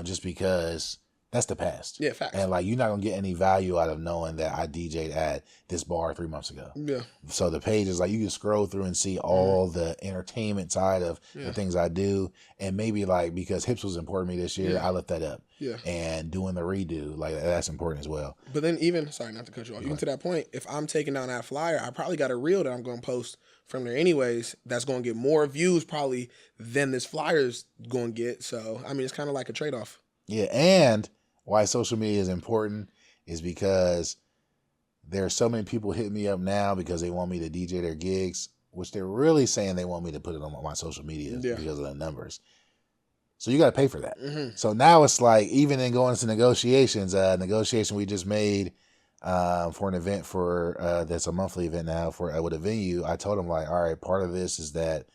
Just because that's the past. Yeah, facts. And like, you're not gonna get any value out of knowing that I DJ'd at this bar 3 months ago. Yeah. So the page is like, you can scroll through and see all the entertainment side of the things I do, and maybe like, because Hips was important to me this year, I left that up. Yeah. And doing the redo, like, that's important as well. But then even, sorry, not to cut you off, even to that point, if I'm taking down that flyer, I probably got a reel that I'm going to post from there anyways that's going to get more views probably than this flyer's going to get. So, I mean, it's kind of like a trade-off. Yeah, and why social media is important is because there are so many people hitting me up now because they want me to DJ their gigs, which they're really saying they want me to put it on my social media because of the numbers. So you got to pay for that. Mm-hmm. So now it's like, even in going into negotiations, negotiation we just made for an event that's a monthly event now with a venue. I told them, like, all right, part of this is that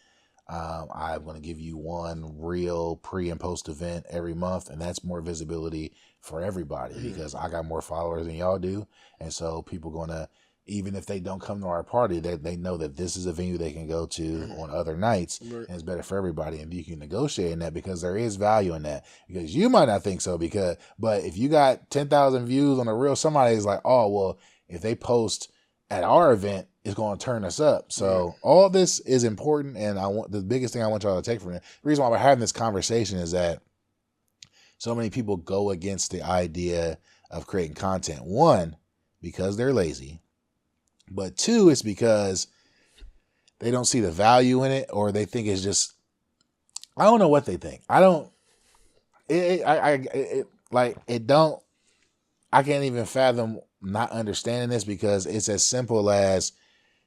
I'm going to give you one real pre and post event every month, and that's more visibility for everybody because I got more followers than y'all do. And so people going to, even if they don't come to our party, they know that this is a venue they can go to on other nights, and it's better for everybody. And you can negotiate in that because there is value in that. Because you might not think so, but if you got 10,000 views on a reel, somebody's like, oh, well, if they post at our event, it's going to turn us up. So all this is important, and the biggest thing I want y'all to take from it, the reason why we're having this conversation is that so many people go against the idea of creating content. One, because they're lazy. But two, it's because they don't see the value in it, or they think it's just, I don't know what they think. I can't even fathom not understanding this, because it's as simple as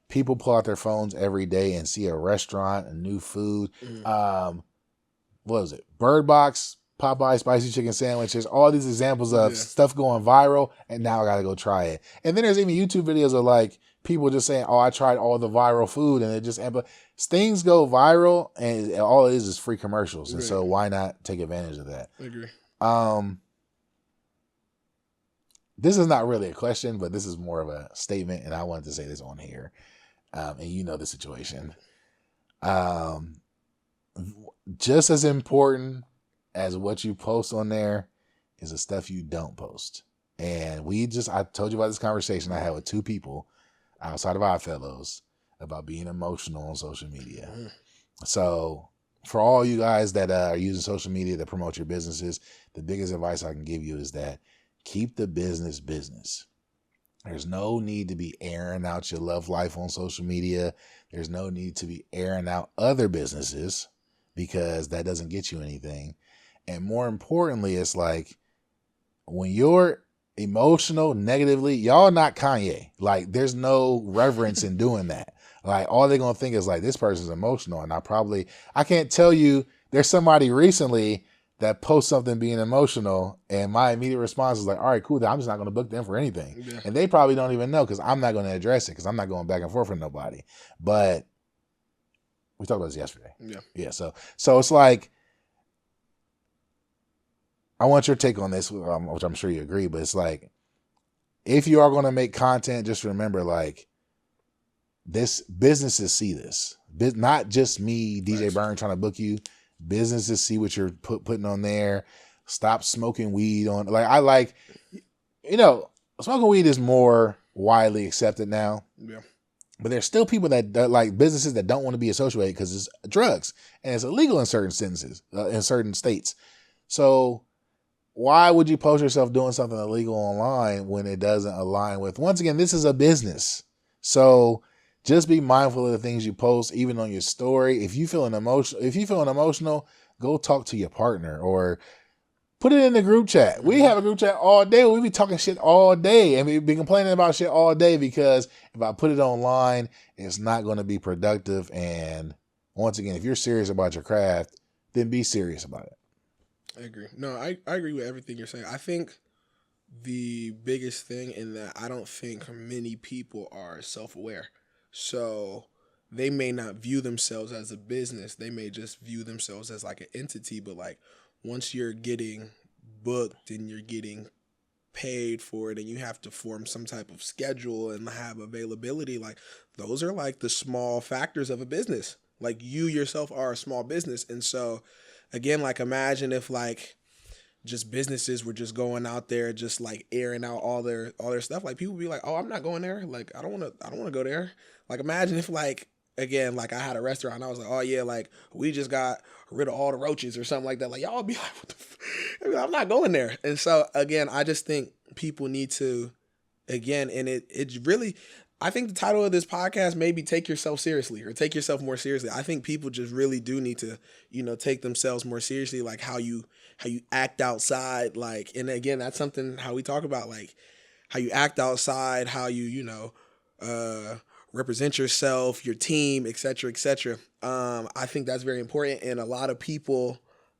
people pull out their phones every day and see a restaurant, a new food. What was it? Bird Box, Popeye spicy chicken sandwiches, all these examples of stuff going viral, and now I gotta go try it. And then there's even YouTube videos of like people just saying, oh, I tried all the viral food, and it just, things go viral, and all it is free commercials. And so why not take advantage of that? I agree. This is not really a question, but this is more of a statement, and I wanted to say this on here. And you know the situation. Just as important as what you post on there is the stuff you don't post. And I told you about this conversation I had with two people outside of Oddfellows about being emotional on social media. Mm-hmm. So for all you guys that are using social media to promote your businesses, the biggest advice I can give you is that keep the business business. There's no need to be airing out your love life on social media. There's no need to be airing out other businesses because that doesn't get you anything. And more importantly, it's like when you're emotional negatively, y'all not Kanye. Like there's no reverence in doing that. Like all they're going to think is like, this person's emotional. And I can't tell you, there's somebody recently that posts something being emotional. And my immediate response is like, all right, cool. I'm just not going to book them for anything. Yeah. And they probably don't even know because I'm not going to address it because I'm not going back and forth with nobody. But we talked about this yesterday. Yeah. Yeah. So it's like, I want your take on this, which I'm sure you agree, but it's like, if you are going to make content, just remember like, this businesses see this, not just me, DJ BERN, trying to book you. Businesses see what you're putting on there. Stop smoking weed on. Smoking weed is more widely accepted now. Yeah. But there's still people that like businesses that don't want to be associated because it's drugs and it's illegal in certain sentences, in certain states. So why would you post yourself doing something illegal online when it doesn't align with? Once again, this is a business, so just be mindful of the things you post, even on your story. If you feeling emotional, go talk to your partner or put it in the group chat. We have a group chat all day. We be talking shit all day and we be complaining about shit all day because if I put it online, it's not going to be productive. And once again, if you're serious about your craft, then be serious about it. I agree. No, I agree with everything you're saying. I think the biggest thing in that I don't think many people are self-aware. So they may not view themselves as a business. They may just view themselves as like an entity. But like once you're getting booked and you're getting paid for it and you have to form some type of schedule and have availability, like those are like the small factors of a business. Like you yourself are a small business. And so again, like imagine if like just businesses were just going out there, just like airing out all their stuff. Like people be like, oh, I'm not going there. Like I don't want to go there. Like imagine if like, again, like I had a restaurant and I was like, oh yeah, like we just got rid of all the roaches or something like that. Like y'all be like, what the I'm not going there. And so again, I just think people need to, again, and it really, I think the title of this podcast may be Take Yourself Seriously or Take Yourself More Seriously. I think people just really do need to, take themselves more seriously, like how you act outside. Like, and again, that's something how we talk about, like how you act outside, how you, represent yourself, your team, et cetera, et cetera. I think that's very important. And a lot of people,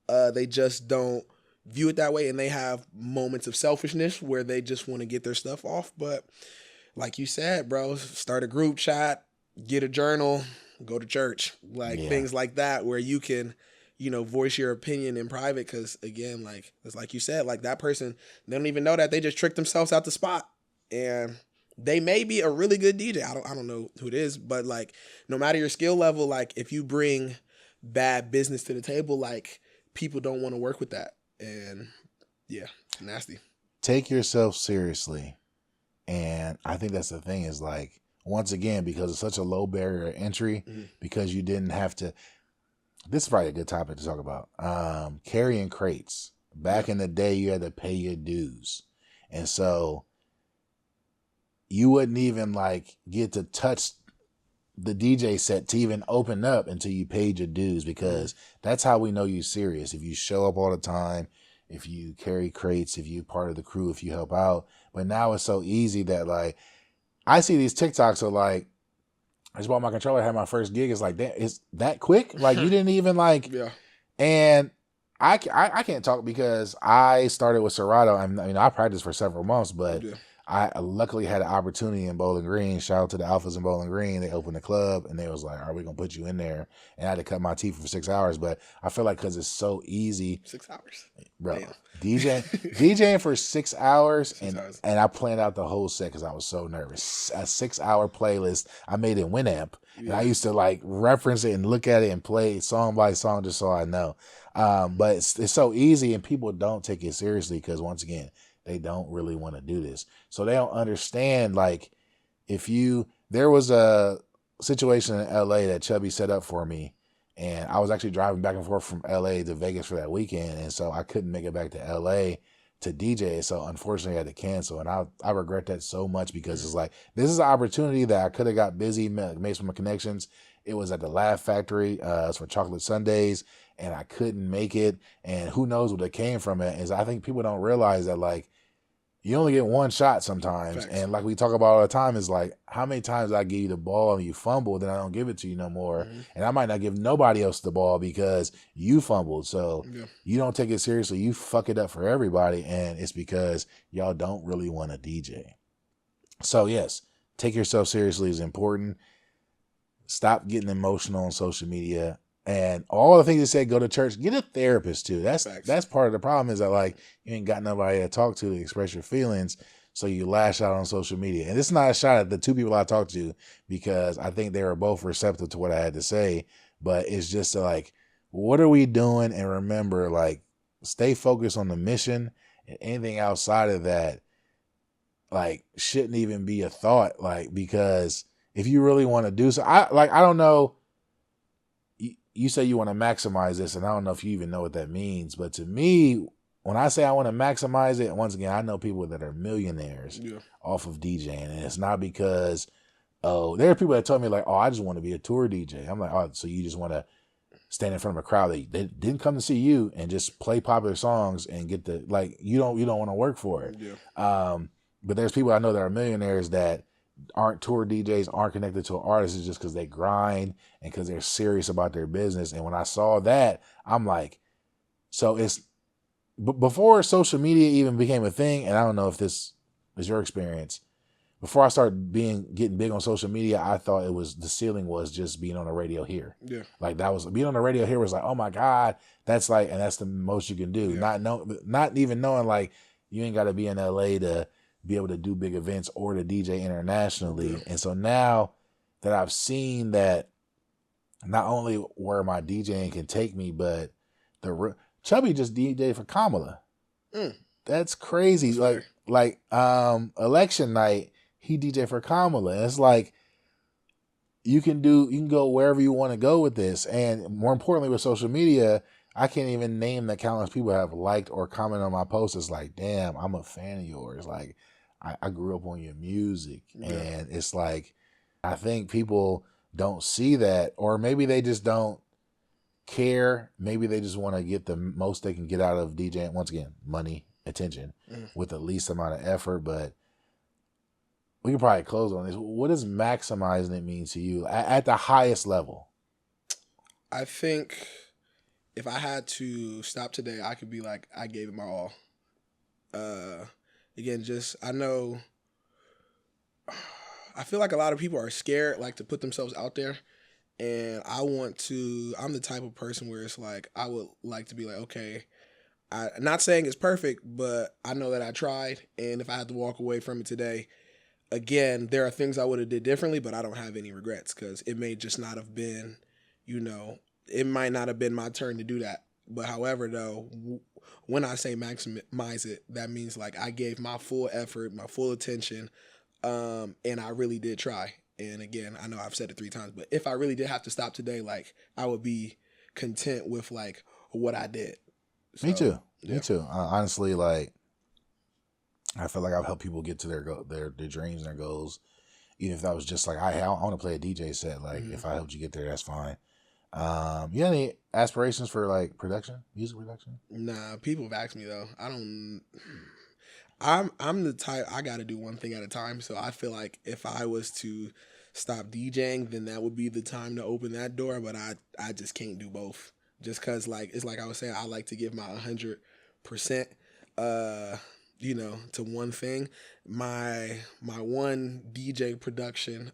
they just don't view it that way. And they have moments of selfishness where they just want to get their stuff off. But like you said, bro, start a group chat, get a journal, go to church, things like that, where you can, voice your opinion in private. Because again, like it's like you said, like that person, they don't even know that they just tricked themselves out the spot, and they may be a really good DJ. I don't know who it is, but like no matter your skill level, like if you bring bad business to the table, like people don't want to work with that, and yeah, it's nasty. Take yourself seriously. And I think that's the thing is like, once again, because it's such a low barrier to entry, because you didn't have to, this is probably a good topic to talk about. Carrying crates. Back in the day, you had to pay your dues. And so you wouldn't even like get to touch the DJ set to even open up until you paid your dues, because that's how we know you're serious. If you show up all the time, if you carry crates, if you're part of the crew, if you help out. But now it's so easy that like, I see these TikToks are like, I just bought my controller, had my first gig. It's like, that is that quick? Like you didn't even like, yeah. And I can't talk because I started with Serato. I practiced for several months, but I luckily had an opportunity in Bowling Green. Shout out to the Alphas in Bowling Green. They opened the club and they was like, "Are we gonna put you in there?" And I had to cut my teeth for 6 hours. But I feel like because it's so easy, 6 hours, bro. damn. DJing for 6 hours, 6 hours. and I planned out the whole set because I was so nervous. A 6 hour playlist I made in Winamp, and I used to like reference it and look at it and play song by song just so I know. But it's so easy, and people don't take it seriously because once again, they don't really want to do this, so they don't understand. Like, there was a situation in LA that Chubby set up for me. And I was actually driving back and forth from LA to Vegas for that weekend. And so I couldn't make it back to LA to DJ. So unfortunately I had to cancel. And I regret that so much because it's like, this is an opportunity that I could have got busy, made some connections. It was at the Laugh Factory. It's for Chocolate Sundays. And I couldn't make it. And who knows what came from it. Is I think people don't realize that, like, you only get one shot sometimes. Facts. And like we talk about all the time, is like, how many times I give you the ball and you fumble, then I don't give it to you no more. Mm-hmm. And I might not give nobody else the ball because you fumbled. So you don't take it seriously. You fuck it up for everybody. And it's because y'all don't really want to DJ. So yes, take yourself seriously is important. Stop getting emotional on social media. And all the things you said, go to church, get a therapist too. That's part of the problem is that, like, you ain't got nobody to talk to express your feelings. So you lash out on social media. And it's not a shot at the two people I talked to because I think they were both receptive to what I had to say. But it's just like, what are we doing? And remember, like, stay focused on the mission, and anything outside of that, like, shouldn't even be a thought. Like, because if you really want to do so, I don't know. You say you want to maximize this, and I don't know if you even know what that means. But to me, when I say I want to maximize it, once again, I know people that are millionaires off of DJing. And it's not because, there are people that tell me, like, I just want to be a tour DJ. I'm like, so you just want to stand in front of a crowd that they didn't come to see you and just play popular songs and get the, like, you don't want to work for it. But there's people I know that are millionaires that aren't tour DJs, aren't connected to an artist. It's just because they grind and because they're serious about their business. And when I saw that, I'm like, so it's before social media even became a thing. And I don't know if this is your experience. Before I started getting big on social media, I thought the ceiling was just being on the radio here. Yeah. Like, that was being on the radio here was like, oh my God, that's like, and that's the most you can do. Yeah. Not even knowing, like, you ain't got to be in LA to be able to do big events or to DJ internationally. Yeah. And so now that I've seen that not only where my DJing can take me, but Chubby just DJed for Kamala. That's crazy. That's like election night, he DJed for Kamala. And it's like, you can go wherever you want to go with this. And more importantly, with social media, I can't even name the countless people have liked or commented on my posts. It's like, damn, I'm a fan of yours. Like, I grew up on your music. Yeah. And it's like, I think people don't see that, or maybe they just don't care. Maybe they just want to get the most they can get out of DJing. Once again, money, attention, with the least amount of effort. But we can probably close on this. What does maximizing it mean to you at the highest level? I think if I had to stop today, I could be like, I gave it my all. Again, I feel like a lot of people are scared, like, to put themselves out there. And I'm the type of person where it's like, I would like to be like, okay, I'm not saying it's perfect, but I know that I tried. And if I had to walk away from it today, again, there are things I would have did differently, but I don't have any regrets because it may just not have been, it might not have been my turn to do that. But however, though, when I say maximize it, that means, like, I gave my full effort, my full attention, and I really did try. And again, I know I've said it 3 times, but if I really did have to stop today, like, I would be content with, like, what I did. So, Me too. Yeah. Me too. Honestly, like, I feel like I've helped people get to their dreams and their goals. Even if that was just like, I want to play a DJ set. Like, if I helped you get there, that's fine. You have any aspirations for, like, music production? Nah, people have asked me though. I'm the type, I got to do one thing at a time. So I feel like if I was to stop DJing, then that would be the time to open that door. But I just can't do both. Just cause, like, it's like I was saying, I like to give my 100%. to one thing. My one DJ production,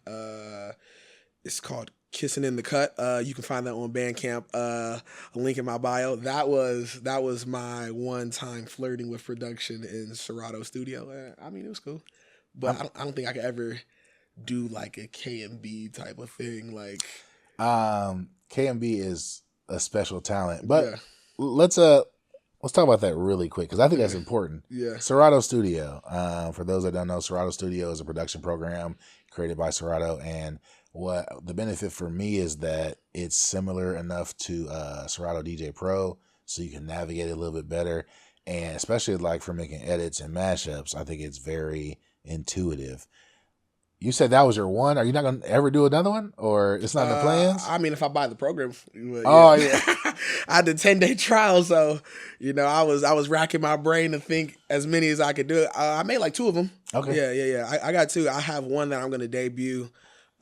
it's called Kissing in the Cut. You can find that on Bandcamp. A link in my bio. That was my one time flirting with production in Serato Studio. I mean, it was cool, but I don't think I could ever do like a KMB type of thing. Like, KMB is a special talent, but yeah. let's talk about that really quick because I think that's important. Yeah. Serato Studio. For those that don't know, Serato Studio is a production program created by Serato, and what the benefit for me is that it's similar enough to Serato DJ Pro, so you can navigate it a little bit better, and especially like for making edits and mashups, I think it's very intuitive. You said that was your one. Are you not going to ever do another one, or it's not in the plans? I mean, if I buy the program, Oh yeah. I had the 10-day trial, so I was racking my brain to think as many as I could do. I made like 2 of them. Okay. Yeah. I got 2. I have one that I'm going to debut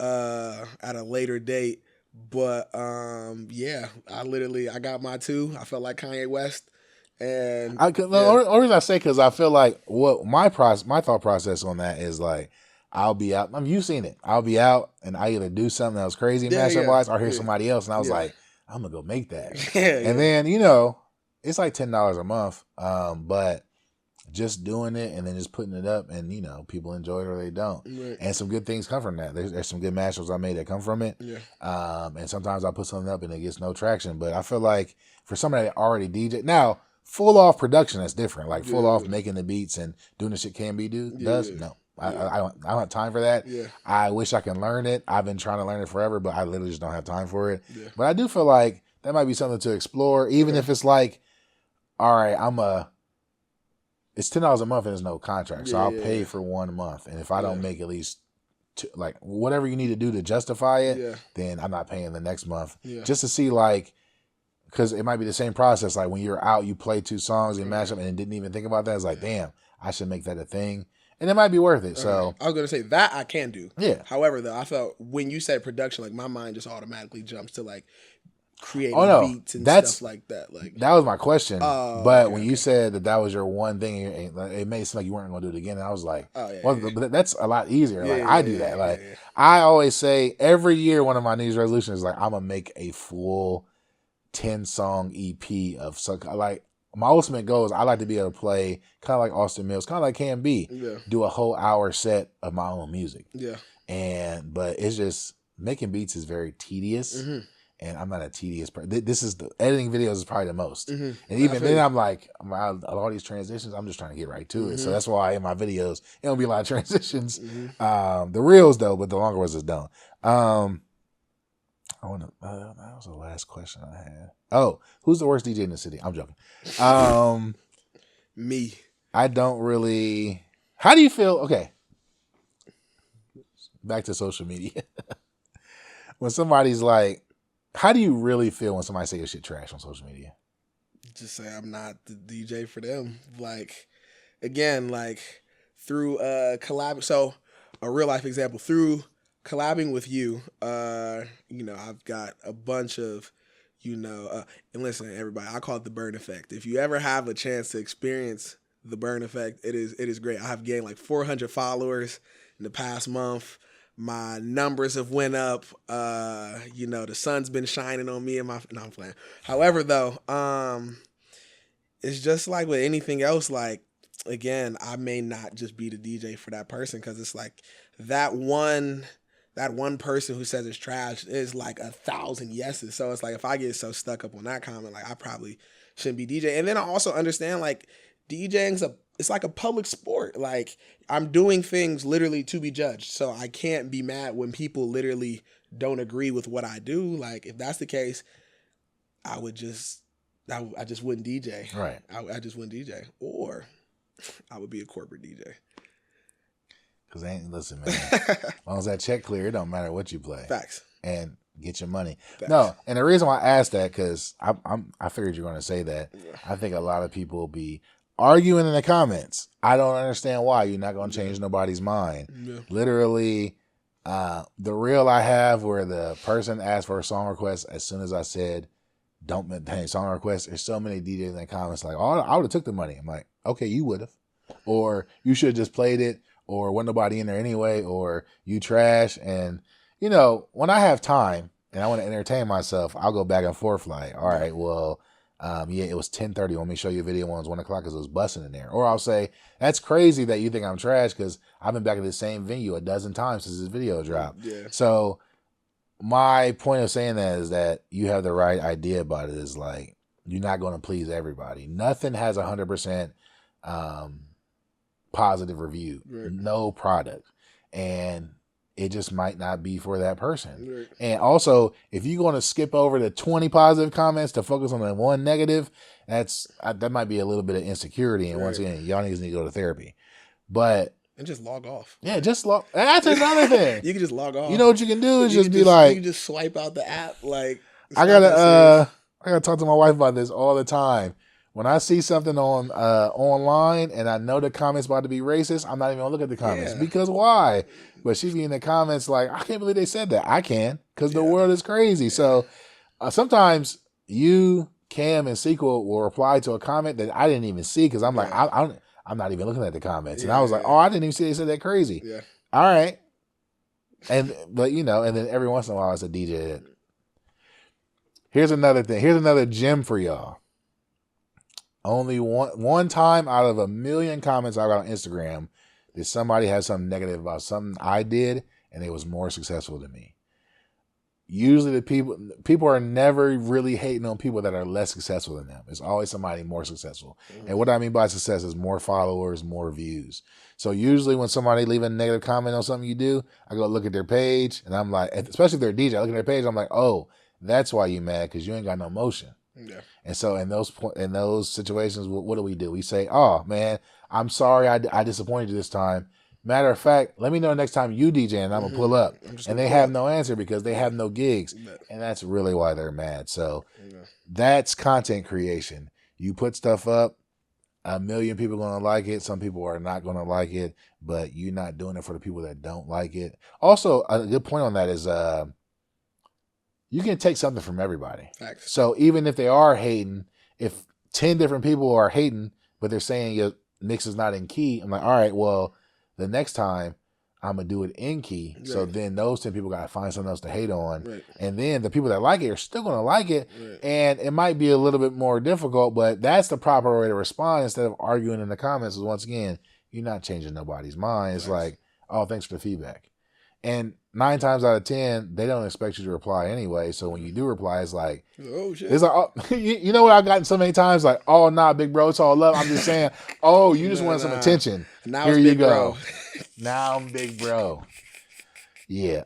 at a later date, but I got my 2. I felt like Kanye West, and the only reason I say because I feel like what my thought process on that is like. I'll be out. I mean, you've seen it. I'll be out and I either do something that was crazy mashup wise or hear somebody else. And I was like, I'm going to go make that. And then, it's like $10 a month. But just doing it and then just putting it up and, people enjoy it or they don't. Right. And some good things come from that. There's some good mashups I made that come from it. Yeah. And sometimes I put something up and it gets no traction. But I feel like for somebody that already DJ, now, full off production, that's different. Like full off making the beats and doing the shit does. No. I don't have time for that. Yeah. I wish I can learn it. I've been trying to learn it forever, but I literally just don't have time for it. Yeah. But I do feel like that might be something to explore, even if it's like, all right, it's $10 a month and there's no contract, so I'll pay for 1 month, and if I don't make at least like whatever you need to do to justify it, then I'm not paying the next month. Just to see like. Because it might be the same process. Like when you're out, you play 2 songs and mash up and didn't even think about that. It's like, damn, I should make that a thing. And it might be worth it. So I was gonna say that I can do. Yeah. However, though, I felt when you said production, like my mind just automatically jumps to like creating beats and stuff like that. Like that was my question. But when you said that was your one thing, it made it seem like you weren't gonna do it again. And I was like, but that's a lot easier. Like I do that. Like I always say every year, one of my New Year's resolutions is like I'm gonna make a full 10-song EP of like. My ultimate goal is I like to be able to play kind of like Austin Mills, kind of like KMB, do a whole hour set of my own music. Yeah. But it's just making beats is very tedious, and I'm not a tedious person. This is the editing videos is probably the most, and even then I'm like, all these transitions, I'm just trying to get right to it. So that's why in my videos it don't be a lot of transitions. The reels though, but the longer ones just don't. That was the last question I had. Oh, who's the worst DJ in the city? I'm joking. Me. I don't really. How do you feel? Okay. Back to social media. When somebody's like, how do you really feel when somebody say your shit trash on social media? Just say I'm not the DJ for them. Like, again, like through collab. So a real life example through collabing with you, I've got a bunch of, and listen, everybody, I call it the BERN effect. If you ever have a chance to experience the BERN effect, it is great. I have gained like 400 followers in the past month. My numbers have went up. The sun's been shining on me and no, I'm playing. However, though, it's just like with anything else. Like, again, I may not just be the DJ for that person because it's like that one person who says it's trash is like 1,000 yeses. So it's like if I get so stuck up on that comment, like I probably shouldn't be DJ. And then I also understand like DJing's it's like a public sport. Like I'm doing things literally to be judged. So I can't be mad when people literally don't agree with what I do. Like if that's the case, I just wouldn't DJ. Right. I just wouldn't DJ. Or I would be a corporate DJ. Because listen, man, as long as that check clear, it don't matter what you play. Facts. And get your money. Facts. No, and the reason why I asked that, because I figured you're going to say that. Yeah. I think a lot of people will be arguing in the comments. I don't understand why you're not going to change nobody's mind. Yeah. Literally, the reel I have where the person asked for a song request, as soon as I said, don't make song requests, there's so many DJs in the comments like, oh, I would have took the money. I'm like, okay, you would have. or you should have just played it, or wasn't nobody in there anyway, or you trash. And when I have time and I want to entertain myself, I'll go back and forth like, all right, well, it was 10:30. Let me show you a video when it was 1 o'clock because it was busting in there. Or I'll say, that's crazy that you think I'm trash because I've been back at the same venue a dozen times since this video dropped. Yeah. So my point of saying that is that you have the right idea about it. Is like, you're not going to please everybody. Nothing has 100% positive review. Right. No product. And it just might not be for that person. Right. And also, if you're going to skip over the 20 positive comments to focus on the one negative, that might be a little bit of insecurity. And once again, y'all niggas need to go to therapy. But and just log off. Yeah, just log. That's another thing. You can just log off. You know what you can do is you just be like, you can just swipe out the app. Like, I gotta talk to my wife about this all the time. When I see something on online and I know the comments about to be racist, I'm not even gonna look at the comments because why? But she be in the comments like, I can't believe they said that. I can because the world is crazy. So sometimes you, Cam, and Sequel will reply to a comment that I didn't even see because I'm like, I'm not even looking at the comments, and I was like, oh, I didn't even see they said that crazy. Yeah. All right. But and then every once in a while it's a DJ. Here's another thing. Here's another gem for y'all. Only one time out of 1 million comments I got on Instagram did somebody have something negative about something I did, and they was more successful than me. Usually the people are never really hating on people that are less successful than them. It's always somebody more successful. Mm-hmm. And what I mean by success is more followers, more views. So usually when somebody leaves a negative comment on something you do, I go look at their page, and I'm like, especially if they're a DJ, I look at their page, I'm like, oh, that's why you mad, because you ain't got no motion. Yeah. And so in those situations, what do? We say, oh, man, I'm sorry I disappointed you this time. Matter of fact, let me know next time you DJ and I'm going to pull up. And they have no answer because they have no gigs. And that's really why they're mad. So that's content creation. You put stuff up, 1 million people are going to like it. Some people are not going to like it, but you're not doing it for the people that don't like it. Also, a good point on that is you can take something from everybody. Facts. So even if they are hating, if 10 different people are hating, but they're saying your mix is not in key, I'm like, all right, well, the next time I'm going to do it in key. Right. So then those 10 people got to find something else to hate on. Right. And then the people that like it are still going to like it. Right. And it might be a little bit more difficult, but that's the proper way to respond instead of arguing in the comments. Is once again, you're not changing nobody's mind. It's like, oh, thanks for the feedback. And 9 times out of 10, they don't expect you to reply anyway. So when you do reply, it's like, oh shit. It's like, oh, you know what I've gotten so many times? Like, oh, nah, big bro, it's all love. I'm just saying, oh, you just wanted some attention. Now here you go. Bro. Now I'm big bro. Yeah.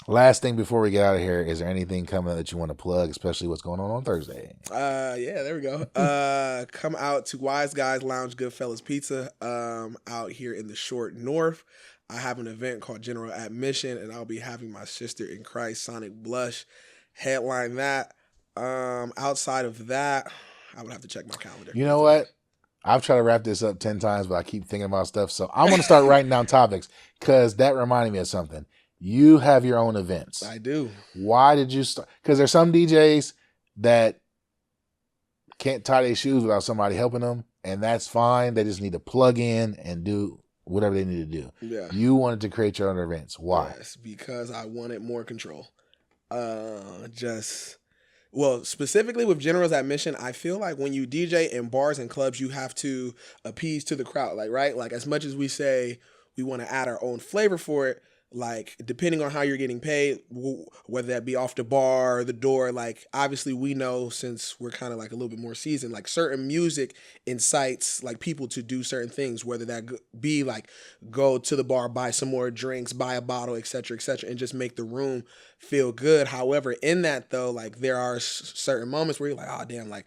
Last thing before we get out of here, is there anything coming that you want to plug, especially what's going on Thursday? Yeah, there we go. Come out to Wise Guys Lounge Goodfellas Pizza out here in the short north. I have an event called General Admission, and I'll be having my sister in Christ, Sonic Blush, headline that. Outside of that, I would have to check my calendar. You know what? I've tried to wrap this up 10 times, but I keep thinking about stuff. So I'm going to start writing down topics because that reminded me of something. You have your own events. I do. Why did you start? Because there's some DJs that can't tie their shoes without somebody helping them, and that's fine. They just need to plug in and do whatever they need to do. Yeah. You wanted to create your own events. Why? Yes, because I wanted more control. Specifically with General's Admission, I feel like when you DJ in bars and clubs, you have to appease to the crowd. Like, right? Like, as much as we say we want to add our own flavor for it, like, depending on how you're getting paid, whether that be off the bar or the door, like, obviously we know, since we're kind of like a little bit more seasoned, like, certain music incites like people to do certain things, whether that be like go to the bar, buy some more drinks, buy a bottle, et cetera, and just make the room feel good. However, in that though, like, there are certain moments where you're like, oh damn, like,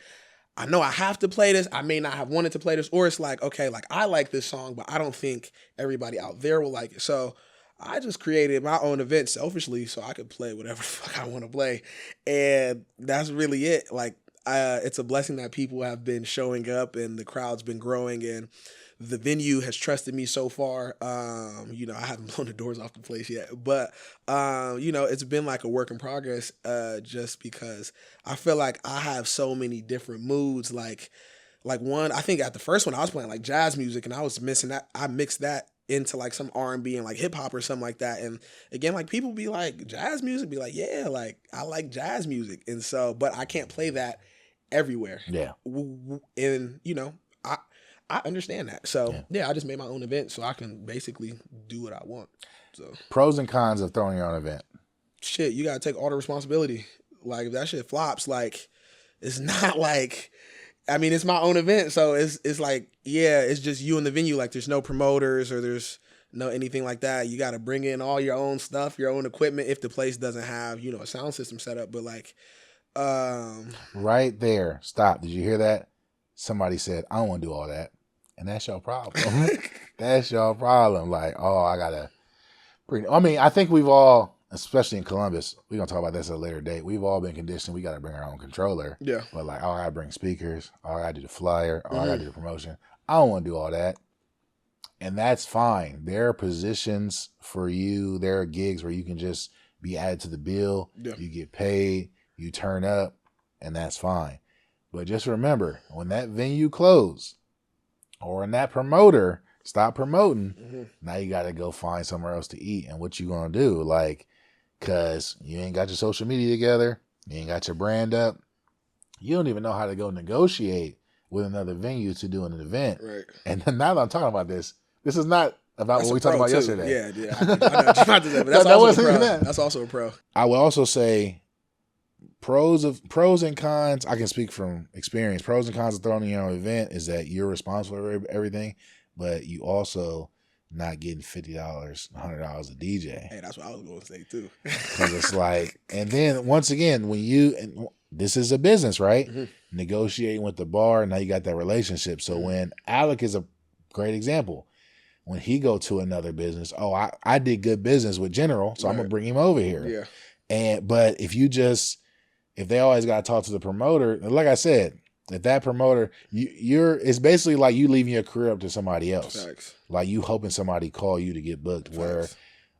I know I have to play this. I may not have wanted to play this, or it's like, okay, like, I like this song, but I don't think everybody out there will like it. So I just created my own event selfishly so I could play whatever the fuck I want to play. And that's really it. Like, it's a blessing that people have been showing up and the crowd's been growing and the venue has trusted me so far. I haven't blown the doors off the place yet, but, it's been like a work in progress, just because I feel like I have so many different moods. Like like one, I think at the first one I was playing like jazz music and I was missing that. I mixed that into like some R&B and like hip hop or something like that. And again, like people be like jazz music, be like, yeah, like I like jazz music. And so, but I can't play that everywhere. Yeah. And you know, I understand that. So yeah, I just made my own event so I can basically do what I want. So Pros and cons of throwing your own event. Shit, you gotta take all the responsibility. Like if that shit flops, like it's not like, I mean, it's my own event, so it's like, yeah, it's just you and the venue. Like there's no promoters or there's no anything like that. You gotta bring in all your own stuff, your own equipment if the place doesn't have, you know, a sound system set up. But like right there, stop. Did you hear that? Somebody said, I don't want to do all that. And that's your problem. That's your problem. Like, oh, I gotta I mean, I think we've all, especially in Columbus, we're going to talk about this at a later date. We've all been conditioned. We got to bring our own controller. Yeah. But like, oh, I got to bring speakers. Oh, I got to do the flyer. Oh, I got to do the promotion. I don't want to do all that. And that's fine. There are positions for you. There are gigs where you can just be added to the bill. Yeah. You get paid. You turn up. And that's fine. But just remember, when that venue closed or when that promoter stop promoting, now you got to go find somewhere else to eat. And what you going to do? Like, because you ain't got your social media together. You ain't got your brand up. You don't even know how to go negotiate with another venue to do an event. Right. And then now that I'm talking about this is not about what we talked about yesterday. Yeah. I know what you're about to say, but that's also a pro. I would also say pros and cons. I can speak from experience. Pros and cons of throwing your own event is that you're responsible for everything. But you also not getting $50, $100 a DJ. Hey, that's what I was going to say too. Because it's like, and then once again, and this is a business, right? Negotiating with the bar, now you got that relationship. So when Alec is a great example, when he go to another business, I did good business with General, so I'm gonna bring him over here. Yeah. But if they always got to talk to the promoter, like I said. If that promoter, it's basically like you leaving your career up to somebody else. Facts. Like you hoping somebody call you to get booked. Facts. Where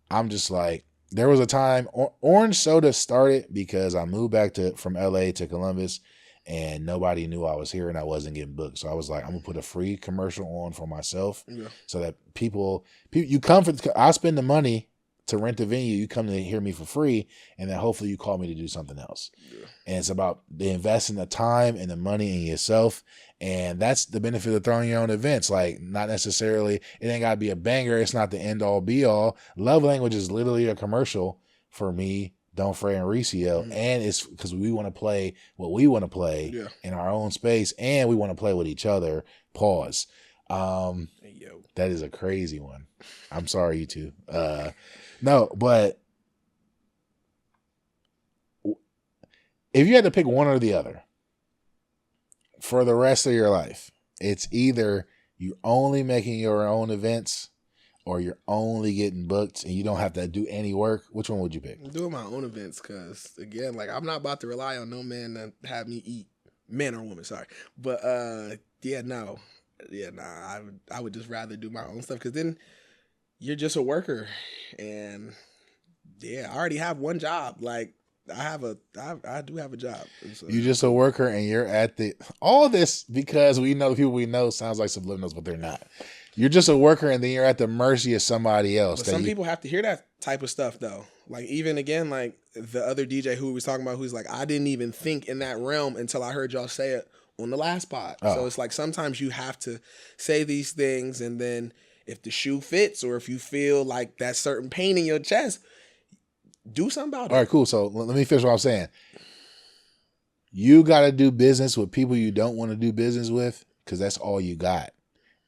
I'm just like, there was a time Orange Soda started because I moved back from LA to Columbus and nobody knew I was here and I wasn't getting booked. So I was like, I'm gonna put a free commercial on for myself so that people you come I spend the money to rent the venue, you come to hear me for free, and then hopefully you call me to do something else. Yeah. And it's about investing the time and the money in yourself. And that's the benefit of throwing your own events. Like, not necessarily, it ain't got to be a banger. It's not the end all be all. Love Language is literally a commercial for me, Don't Fray, and Recio. And it's because we want to play what we want to play in our own space, and we want to play with each other. Pause. That is a crazy one. I'm sorry, you two. No, but if you had to pick one or the other for the rest of your life, it's either you're only making your own events or you're only getting booked and you don't have to do any work. Which one would you pick? I'm doing my own events because, again, like I'm not about to rely on no man to have me eat. Man or woman, sorry. But, I would just rather do my own stuff because then you're just a worker, and I already have one job. Like I do have a job. So. You're just a worker, and you're at all this because we know the people we know sounds like subliminals, but they're not. You're just a worker, and then you're at the mercy of somebody else. But some people have to hear that type of stuff, though. Like even again, like the other DJ who we was talking about, who's like, I didn't even think in that realm until I heard y'all say it on the last pod. Oh. So it's like sometimes you have to say these things, and then if the shoe fits or if you feel like that certain pain in your chest, do something about it. All right, cool. So let me finish what I'm saying. You got to do business with people you don't want to do business with because that's all you got.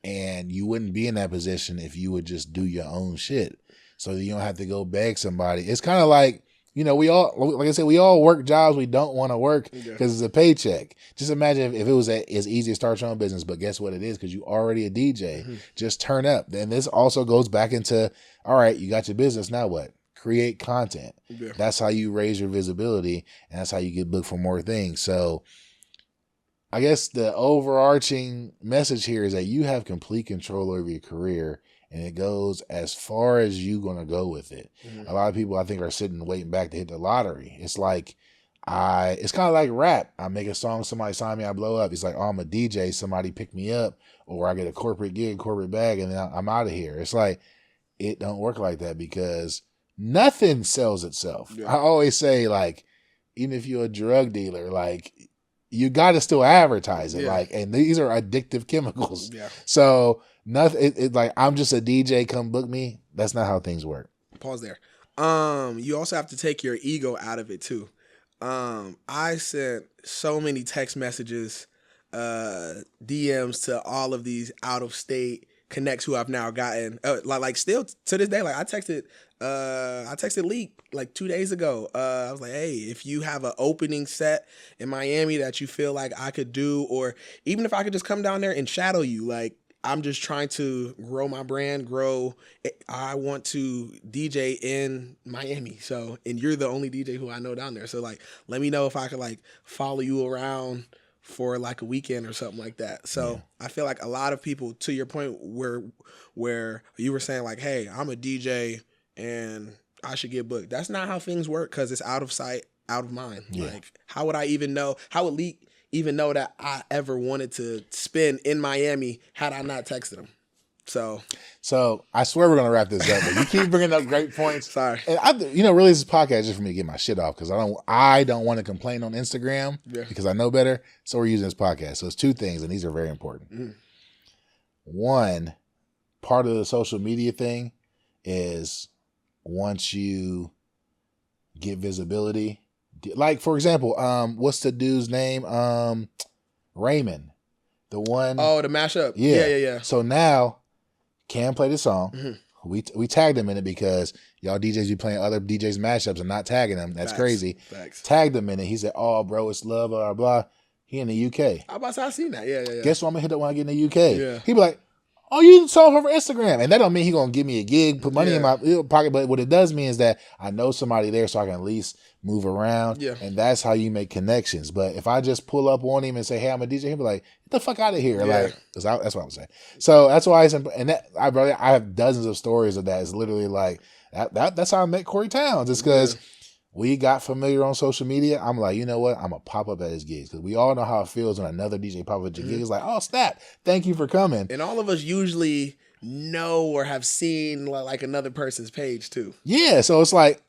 And you wouldn't be in that position if you would just do your own shit. So you don't have to go beg somebody. It's kind of like, we all, like I said, we all work jobs we don't want to work because it's a paycheck. Just imagine if it was as easy to start your own business, but guess what it is? Because you already a DJ. Mm-hmm. Just turn up. Then this also goes back into, all right, you got your business. Now what? Create content. Yeah. That's how you raise your visibility, and that's how you get booked for more things. So I guess the overarching message here is that you have complete control over your career, and it goes as far as you're going to go with it. Mm-hmm. A lot of people, I think, are sitting waiting back to hit the lottery. It's like, it's kind of like rap. I make a song, somebody sign me, I blow up. It's like, oh, I'm a DJ, somebody pick me up, or I get a corporate gig, corporate bag, and then I'm out of here. It's like, it don't work like that because nothing sells itself. Yeah. I always say, like, even if you're a drug dealer, like, you got to still advertise it. Yeah. Like, and these are addictive chemicals. Yeah. So nothing, it's like, I'm just a DJ, come book me. That's not how things work. Pause there. You also have to take your ego out of it too. I sent so many text messages, DMs to all of these out of state connects who I've now gotten, like still to this day. Like I texted Leak like 2 days ago. I was like, hey, if you have an opening set in Miami that you feel like I could do, or even if I could just come down there and shadow you, like I'm just trying to grow my brand, I want to DJ in Miami. So, and you're the only DJ who I know down there. So like, let me know if I could like follow you around for like a weekend or something like that. So yeah. I feel like a lot of people, to your point where you were saying like, hey, I'm a DJ and I should get booked. That's not how things work because it's out of sight, out of mind. Yeah. Like, how would I even know? How would Leak even know that I ever wanted to spin in Miami had I not texted him? So I swear we're gonna wrap this up, but you keep bringing up great points. Sorry, and really, this podcast is just for me to get my shit off because I don't want to complain on Instagram because I know better. So we're using this podcast. So it's two things, and these are very important. Mm-hmm. One, part of the social media thing is once you get visibility. Like, for example, what's the dude's name? Raymond. The one. Oh, the mashup. Yeah. So now, Cam played the song. Mm-hmm. We tagged him in it because y'all DJs be playing other DJs mashups and not tagging them. That's crazy. Facts. Tagged him in it. He said, oh, bro, it's love, blah, blah, blah. He in the UK. I seen that. Yeah. Guess what I'm going to hit up when I get in the UK? Yeah. He be like, oh, you saw her for Instagram. And that don't mean he going to give me a gig, put money in my pocket. But what it does mean is that I know somebody there so I can at least move around. Yeah. And that's how you make connections. But if I just pull up on him and say, hey, I'm a DJ, he'll be like, get the fuck out of here. Yeah. Like, that's what I would say. So that's why I have dozens of stories of that. It's literally like, that's how I met Corey Towns. It's because we got familiar on social media. I'm like, you know what? I'm going to pop up at his gigs because we all know how it feels when another DJ pop up at your gig. It's like, oh, snap. Thank you for coming. And all of us usually know or have seen like another person's page too. Yeah. So it's like,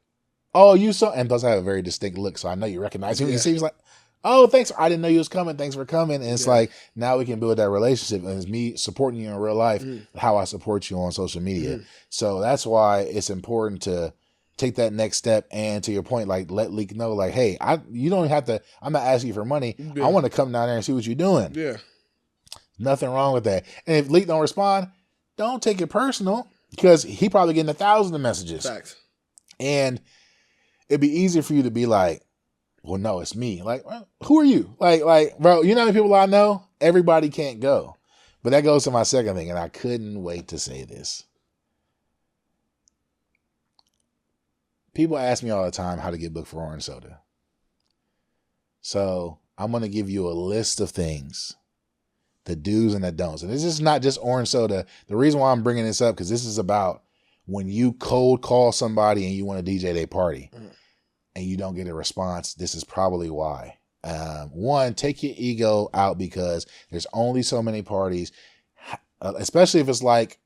oh, you saw, and plus I have a very distinct look, so I know you recognize him. You see, he's like, oh, thanks. I didn't know you was coming. Thanks for coming. And it's like, now we can build that relationship. And it's me supporting you in real life, how I support you on social media. So that's why it's important to take that next step. And to your point, like, let Leak know, like, hey, you don't have to, I'm not asking you for money. I want to come down there and see what you're doing. Yeah. Nothing wrong with that. And if Leak don't respond, don't take it personal because he probably getting 1,000 of messages. Facts. And it'd be easier for you to be like, well, no, it's me. Like, well, who are you? Like, bro, you know how many people I know? Everybody can't go. But that goes to my second thing, and I couldn't wait to say this. People ask me all the time how to get booked for Orange Soda. So I'm going to give you a list of things, the do's and the don'ts. And this is not just Orange Soda. The reason why I'm bringing this up, because this is about when you cold call somebody and you want to DJ their party and you don't get a response, this is probably why. One, take your ego out because there's only so many parties, especially if it's like,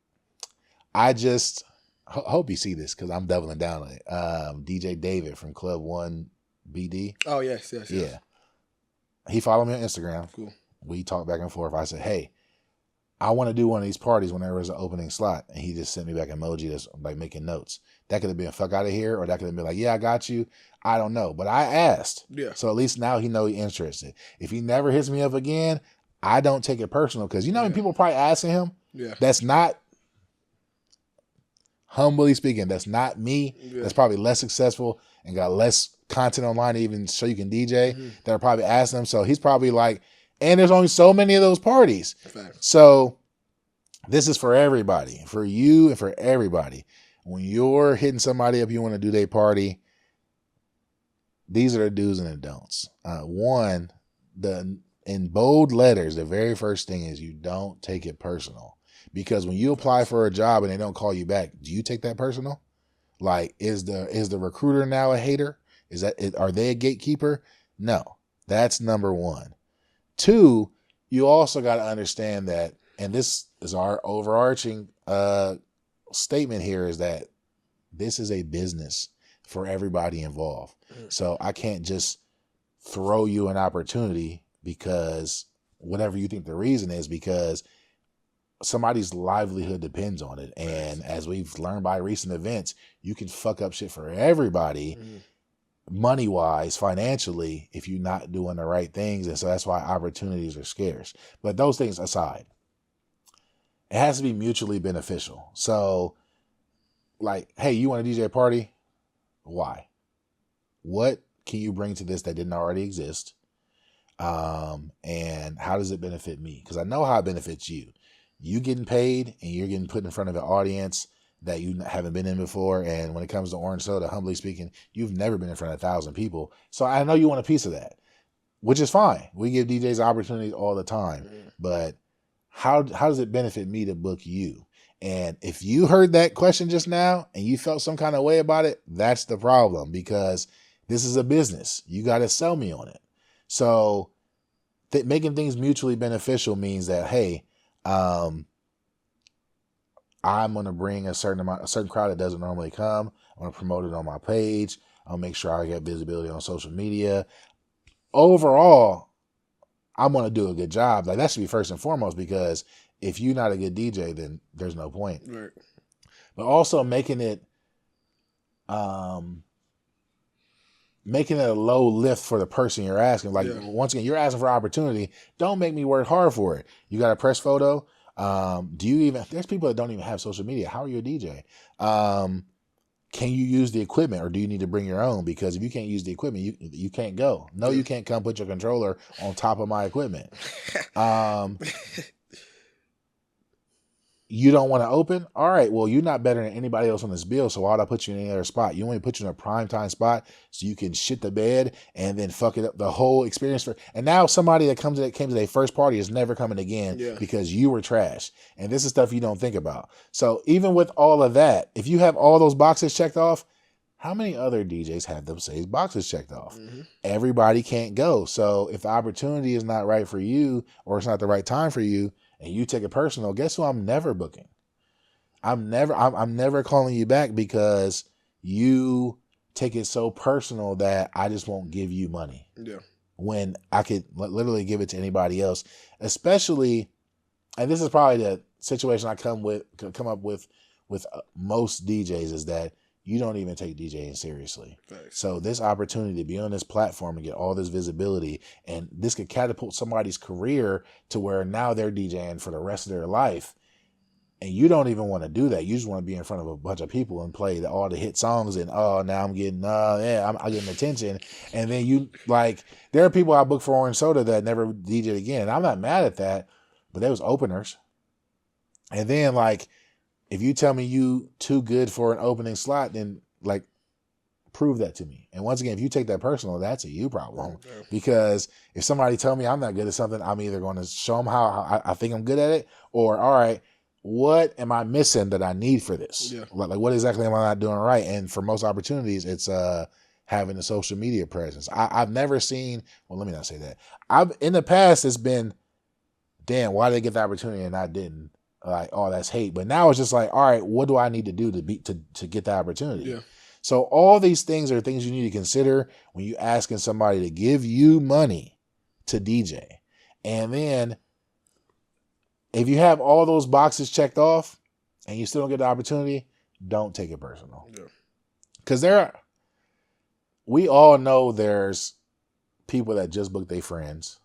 I just hope you see this because I'm doubling down on it. DJ David from Club 1 BD. Oh, yes. Yeah. He followed me on Instagram. Cool. We talked back and forth. I said, hey, I want to do one of these parties whenever there's an opening slot. And he just sent me back an emoji that's like making notes. That could have been fuck out of here, or that could have been like, yeah, I got you. I don't know. But I asked. Yeah. So at least now he know he's interested. If he never hits me up again, I don't take it personal. Because you know when people probably asking him? Yeah. That's not, humbly speaking, that's not me. Yeah. That's probably less successful and got less content online to even show you can DJ that are probably asking him. So he's probably like, and there's only so many of those parties. So this is for everybody, for you and for everybody. When you're hitting somebody up, you want to do their party, these are the do's and the don'ts. One, in bold letters, the very first thing is you don't take it personal. Because when you apply for a job and they don't call you back, do you take that personal? Like, is the recruiter now a hater? Are they a gatekeeper? No, that's number one. Two, you also got to understand that, and this is our overarching statement here, is that this is a business for everybody involved. So I can't just throw you an opportunity because whatever you think the reason is, because somebody's livelihood depends on it. And as we've learned by recent events, you can fuck up shit for everybody, money wise, financially, if you're not doing the right things. And so that's why opportunities are scarce. But those things aside, it has to be mutually beneficial. So, like, hey, you want a DJ party? Why? What can you bring to this that didn't already exist? And how does it benefit me? Because I know how it benefits you. You getting paid and you're getting put in front of an audience that you haven't been in before. And when it comes to orange soda, humbly speaking, you've never been in front of 1,000 people. So I know you want a piece of that, which is fine. We give DJs opportunities all the time. But how does it benefit me to book you? And if you heard that question just now and you felt some kind of way about it, that's the problem, because this is a business. You got to sell me on it. So making things mutually beneficial means that, hey, I'm going to bring a certain crowd that doesn't normally come. I'm going to promote it on my page. I'll make sure I get visibility on social media. Overall, I'm going to do a good job. Like, that should be first and foremost, because if you're not a good DJ, then there's no point. Right. But also making it a low lift for the person you're asking. Like, once again, you're asking for opportunity. Don't make me work hard for it. You got a press photo. There's people that don't even have social media. How are you a DJ? Can you use the equipment, or do you need to bring your own? Because if you can't use the equipment, you can't go. No, you can't come put your controller on top of my equipment. You don't want to open? All right, well, you're not better than anybody else on this bill, so why would I put you in any other spot? You only put you in a prime time spot so you can shit the bed and then fuck it up the whole experience. And now somebody that came to their first party is never coming again because you were trash. And this is stuff you don't think about. So even with all of that, if you have all those boxes checked off, how many other DJs have those same boxes checked off? Everybody can't go. So if the opportunity is not right for you, or it's not the right time for you, and you take it personal, guess who I'm never booking? I'm never calling you back, because you take it so personal that I just won't give you money. Yeah. When I could literally give it to anybody else, especially, and this is probably the situation I come up with most DJs, is that you don't even take DJing seriously. Thanks. So this opportunity to be on this platform and get all this visibility, and this could catapult somebody's career to where now they're DJing for the rest of their life. And you don't even want to do that. You just want to be in front of a bunch of people and play all the hit songs, and now I'm getting I'm getting attention. And then there are people I booked for Orange Soda that never DJed again. And I'm not mad at that, but they was openers. And then if you tell me you too good for an opening slot, then prove that to me. And once again, if you take that personal, that's a you problem. Because if somebody tell me I'm not good at something, I'm either going to show them how I think I'm good at it, or all right, what am I missing that I need for this? Yeah. Like what exactly am I not doing right? And for most opportunities, it's having a social media presence. I've never seen. Well, let me not say that. In the past, it's been, damn, why did they get the opportunity and I didn't? That's hate. But now it's just all right, what do I need to do to get the opportunity? Yeah. So all these things are things you need to consider when you asking somebody to give you money to DJ. And then if you have all those boxes checked off and you still don't get the opportunity, don't take it personal. Yeah. Because we all know there's people that just book their friends,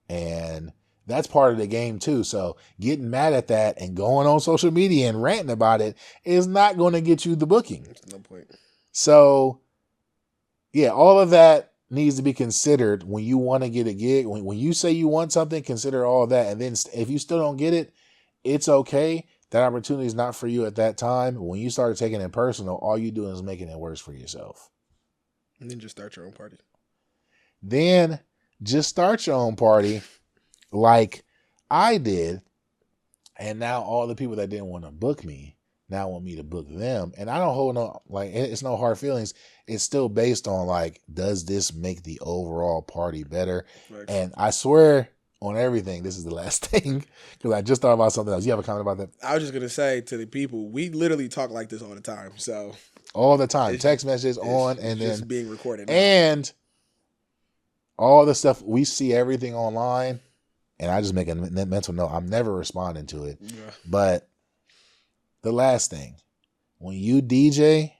and that's part of the game too. So getting mad at that and going on social media and ranting about it is not going to get you the booking. There's no point. So yeah, all of that needs to be considered when you want to get a gig. When you say you want something, consider all of that. And then if you still don't get it, it's okay. That opportunity is not for you at that time. When you start taking it personal, all you do is making it worse for yourself. And then just start your own party. Like I did, and now all the people that didn't want to book me now want me to book them. And I don't hold no, like, it's no hard feelings. It's still based on, like, does this make the overall party better? Right. And I swear on everything, this is the last thing, because I just thought about something else. You have a comment about that? I was just going to say to the people, we literally talk like this all the time. So all the time. Text messages on, and just then being recorded now. And all the stuff, we see everything online, and I just make a mental note. I'm never responding to it. Yeah. But the last thing, when you DJ,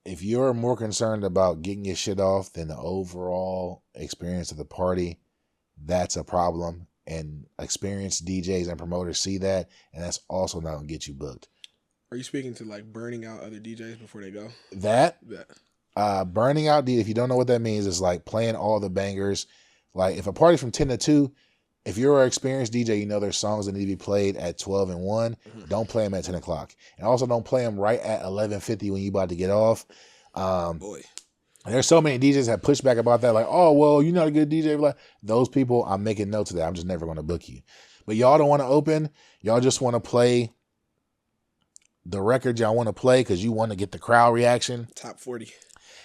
if you're more concerned about getting your shit off than the overall experience of the party, that's a problem. And experienced DJs and promoters see that, and that's also not going to get you booked. Are you speaking to like burning out other DJs before they go? That burning out, if you don't know what that means, is like playing all the bangers. Like if a party's from 10 to 2, if you're an experienced DJ, you know there's songs that need to be played at 12 and 1. Mm-hmm. Don't play them at 10 o'clock. And also don't play them right at 11:50 when you're about to get off. Boy. There's so many DJs that push back about that. Like, oh, well, you're not a good DJ. Like, those people, I'm making notes of that. I'm just never going to book you. But y'all don't want to open. Y'all just want to play the record y'all want to play because you want to get the crowd reaction. Top 40.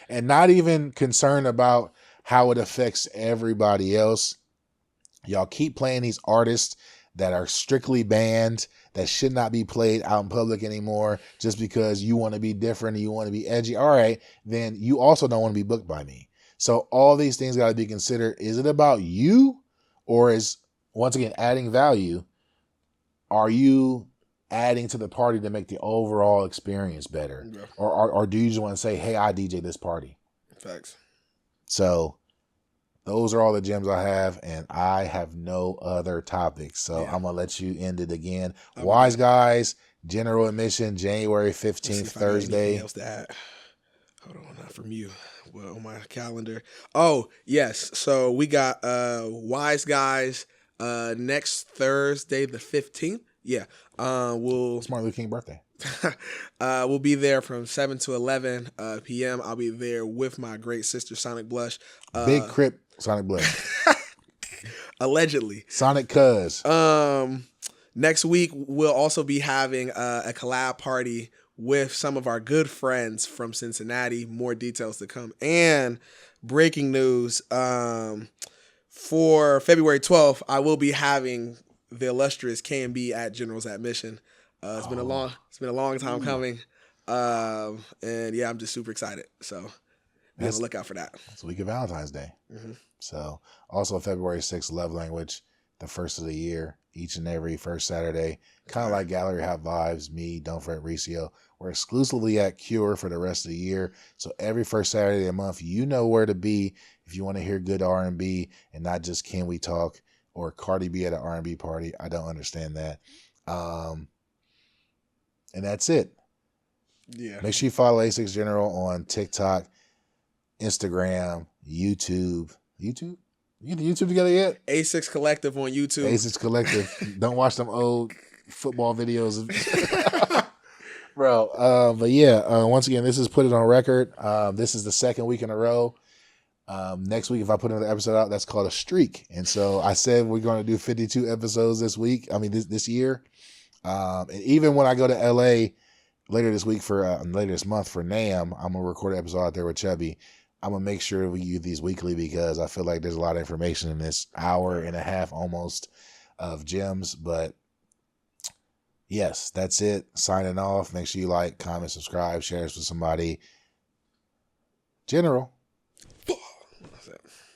And not even concerned about how it affects everybody else. Y'all keep playing these artists that are strictly banned, that should not be played out in public anymore just because you want to be different and you want to be edgy. All right, then you also don't want to be booked by me. So all these things got to be considered. Is it about you, or is, once again, adding value? Are you adding to the party to make the overall experience better? Yeah. Or do you just want to say, hey, I DJ this party? Facts. So those are all the gems I have, and I have no other topics. So I'm going to let you end it again. Wise Guys, general admission, January 15th, Thursday. Else to add. Hold on, not from you. Well, on my calendar. Oh, yes. So we got Wise Guys next Thursday, the 15th. Yeah. It's Martin Luther King birthday. We'll be there from 7 to 11 p.m. I'll be there with my great sister, Sonic Blush. Big Crip, Sonic Blush. Allegedly. Sonic Cuz. Next week, we'll also be having a collab party with some of our good friends from Cincinnati. More details to come. And breaking news, for February 12th, I will be having the illustrious K&B at General's Admission. It's been a long time coming. And yeah, I'm just super excited. So be on the lookout for that. It's the week of Valentine's Day. Mm-hmm. So also February 6th, Love Language, the first of the year, each and every first Saturday. Kind of like Gallery Hot Vibes, me, Don't Fret, Recio. We're exclusively at Cure for the rest of the year. So every first Saturday of the month, you know where to be if you want to hear good R&B and not just Can We Talk or Cardi B at an R&B party. I don't understand that. And that's it. Yeah. Make sure you follow A6 General on TikTok, Instagram, YouTube. You get the YouTube together yet? A6 Collective on YouTube. A6 Collective. Don't watch them old football videos. Bro, but yeah, once again, this is Put It On Record. This is the second week in a row. Next week, if I put another episode out, that's called a streak. And so I said we're going to do 52 episodes this week. I mean, this year. And even when I go to LA later this week later this month for NAMM, I'm going to record an episode out there with Chubby. I'm going to make sure we use these weekly because I feel like there's a lot of information in this hour and a half almost of gems. But yes, that's it. Signing off. Make sure you like, comment, subscribe, share this with somebody. General.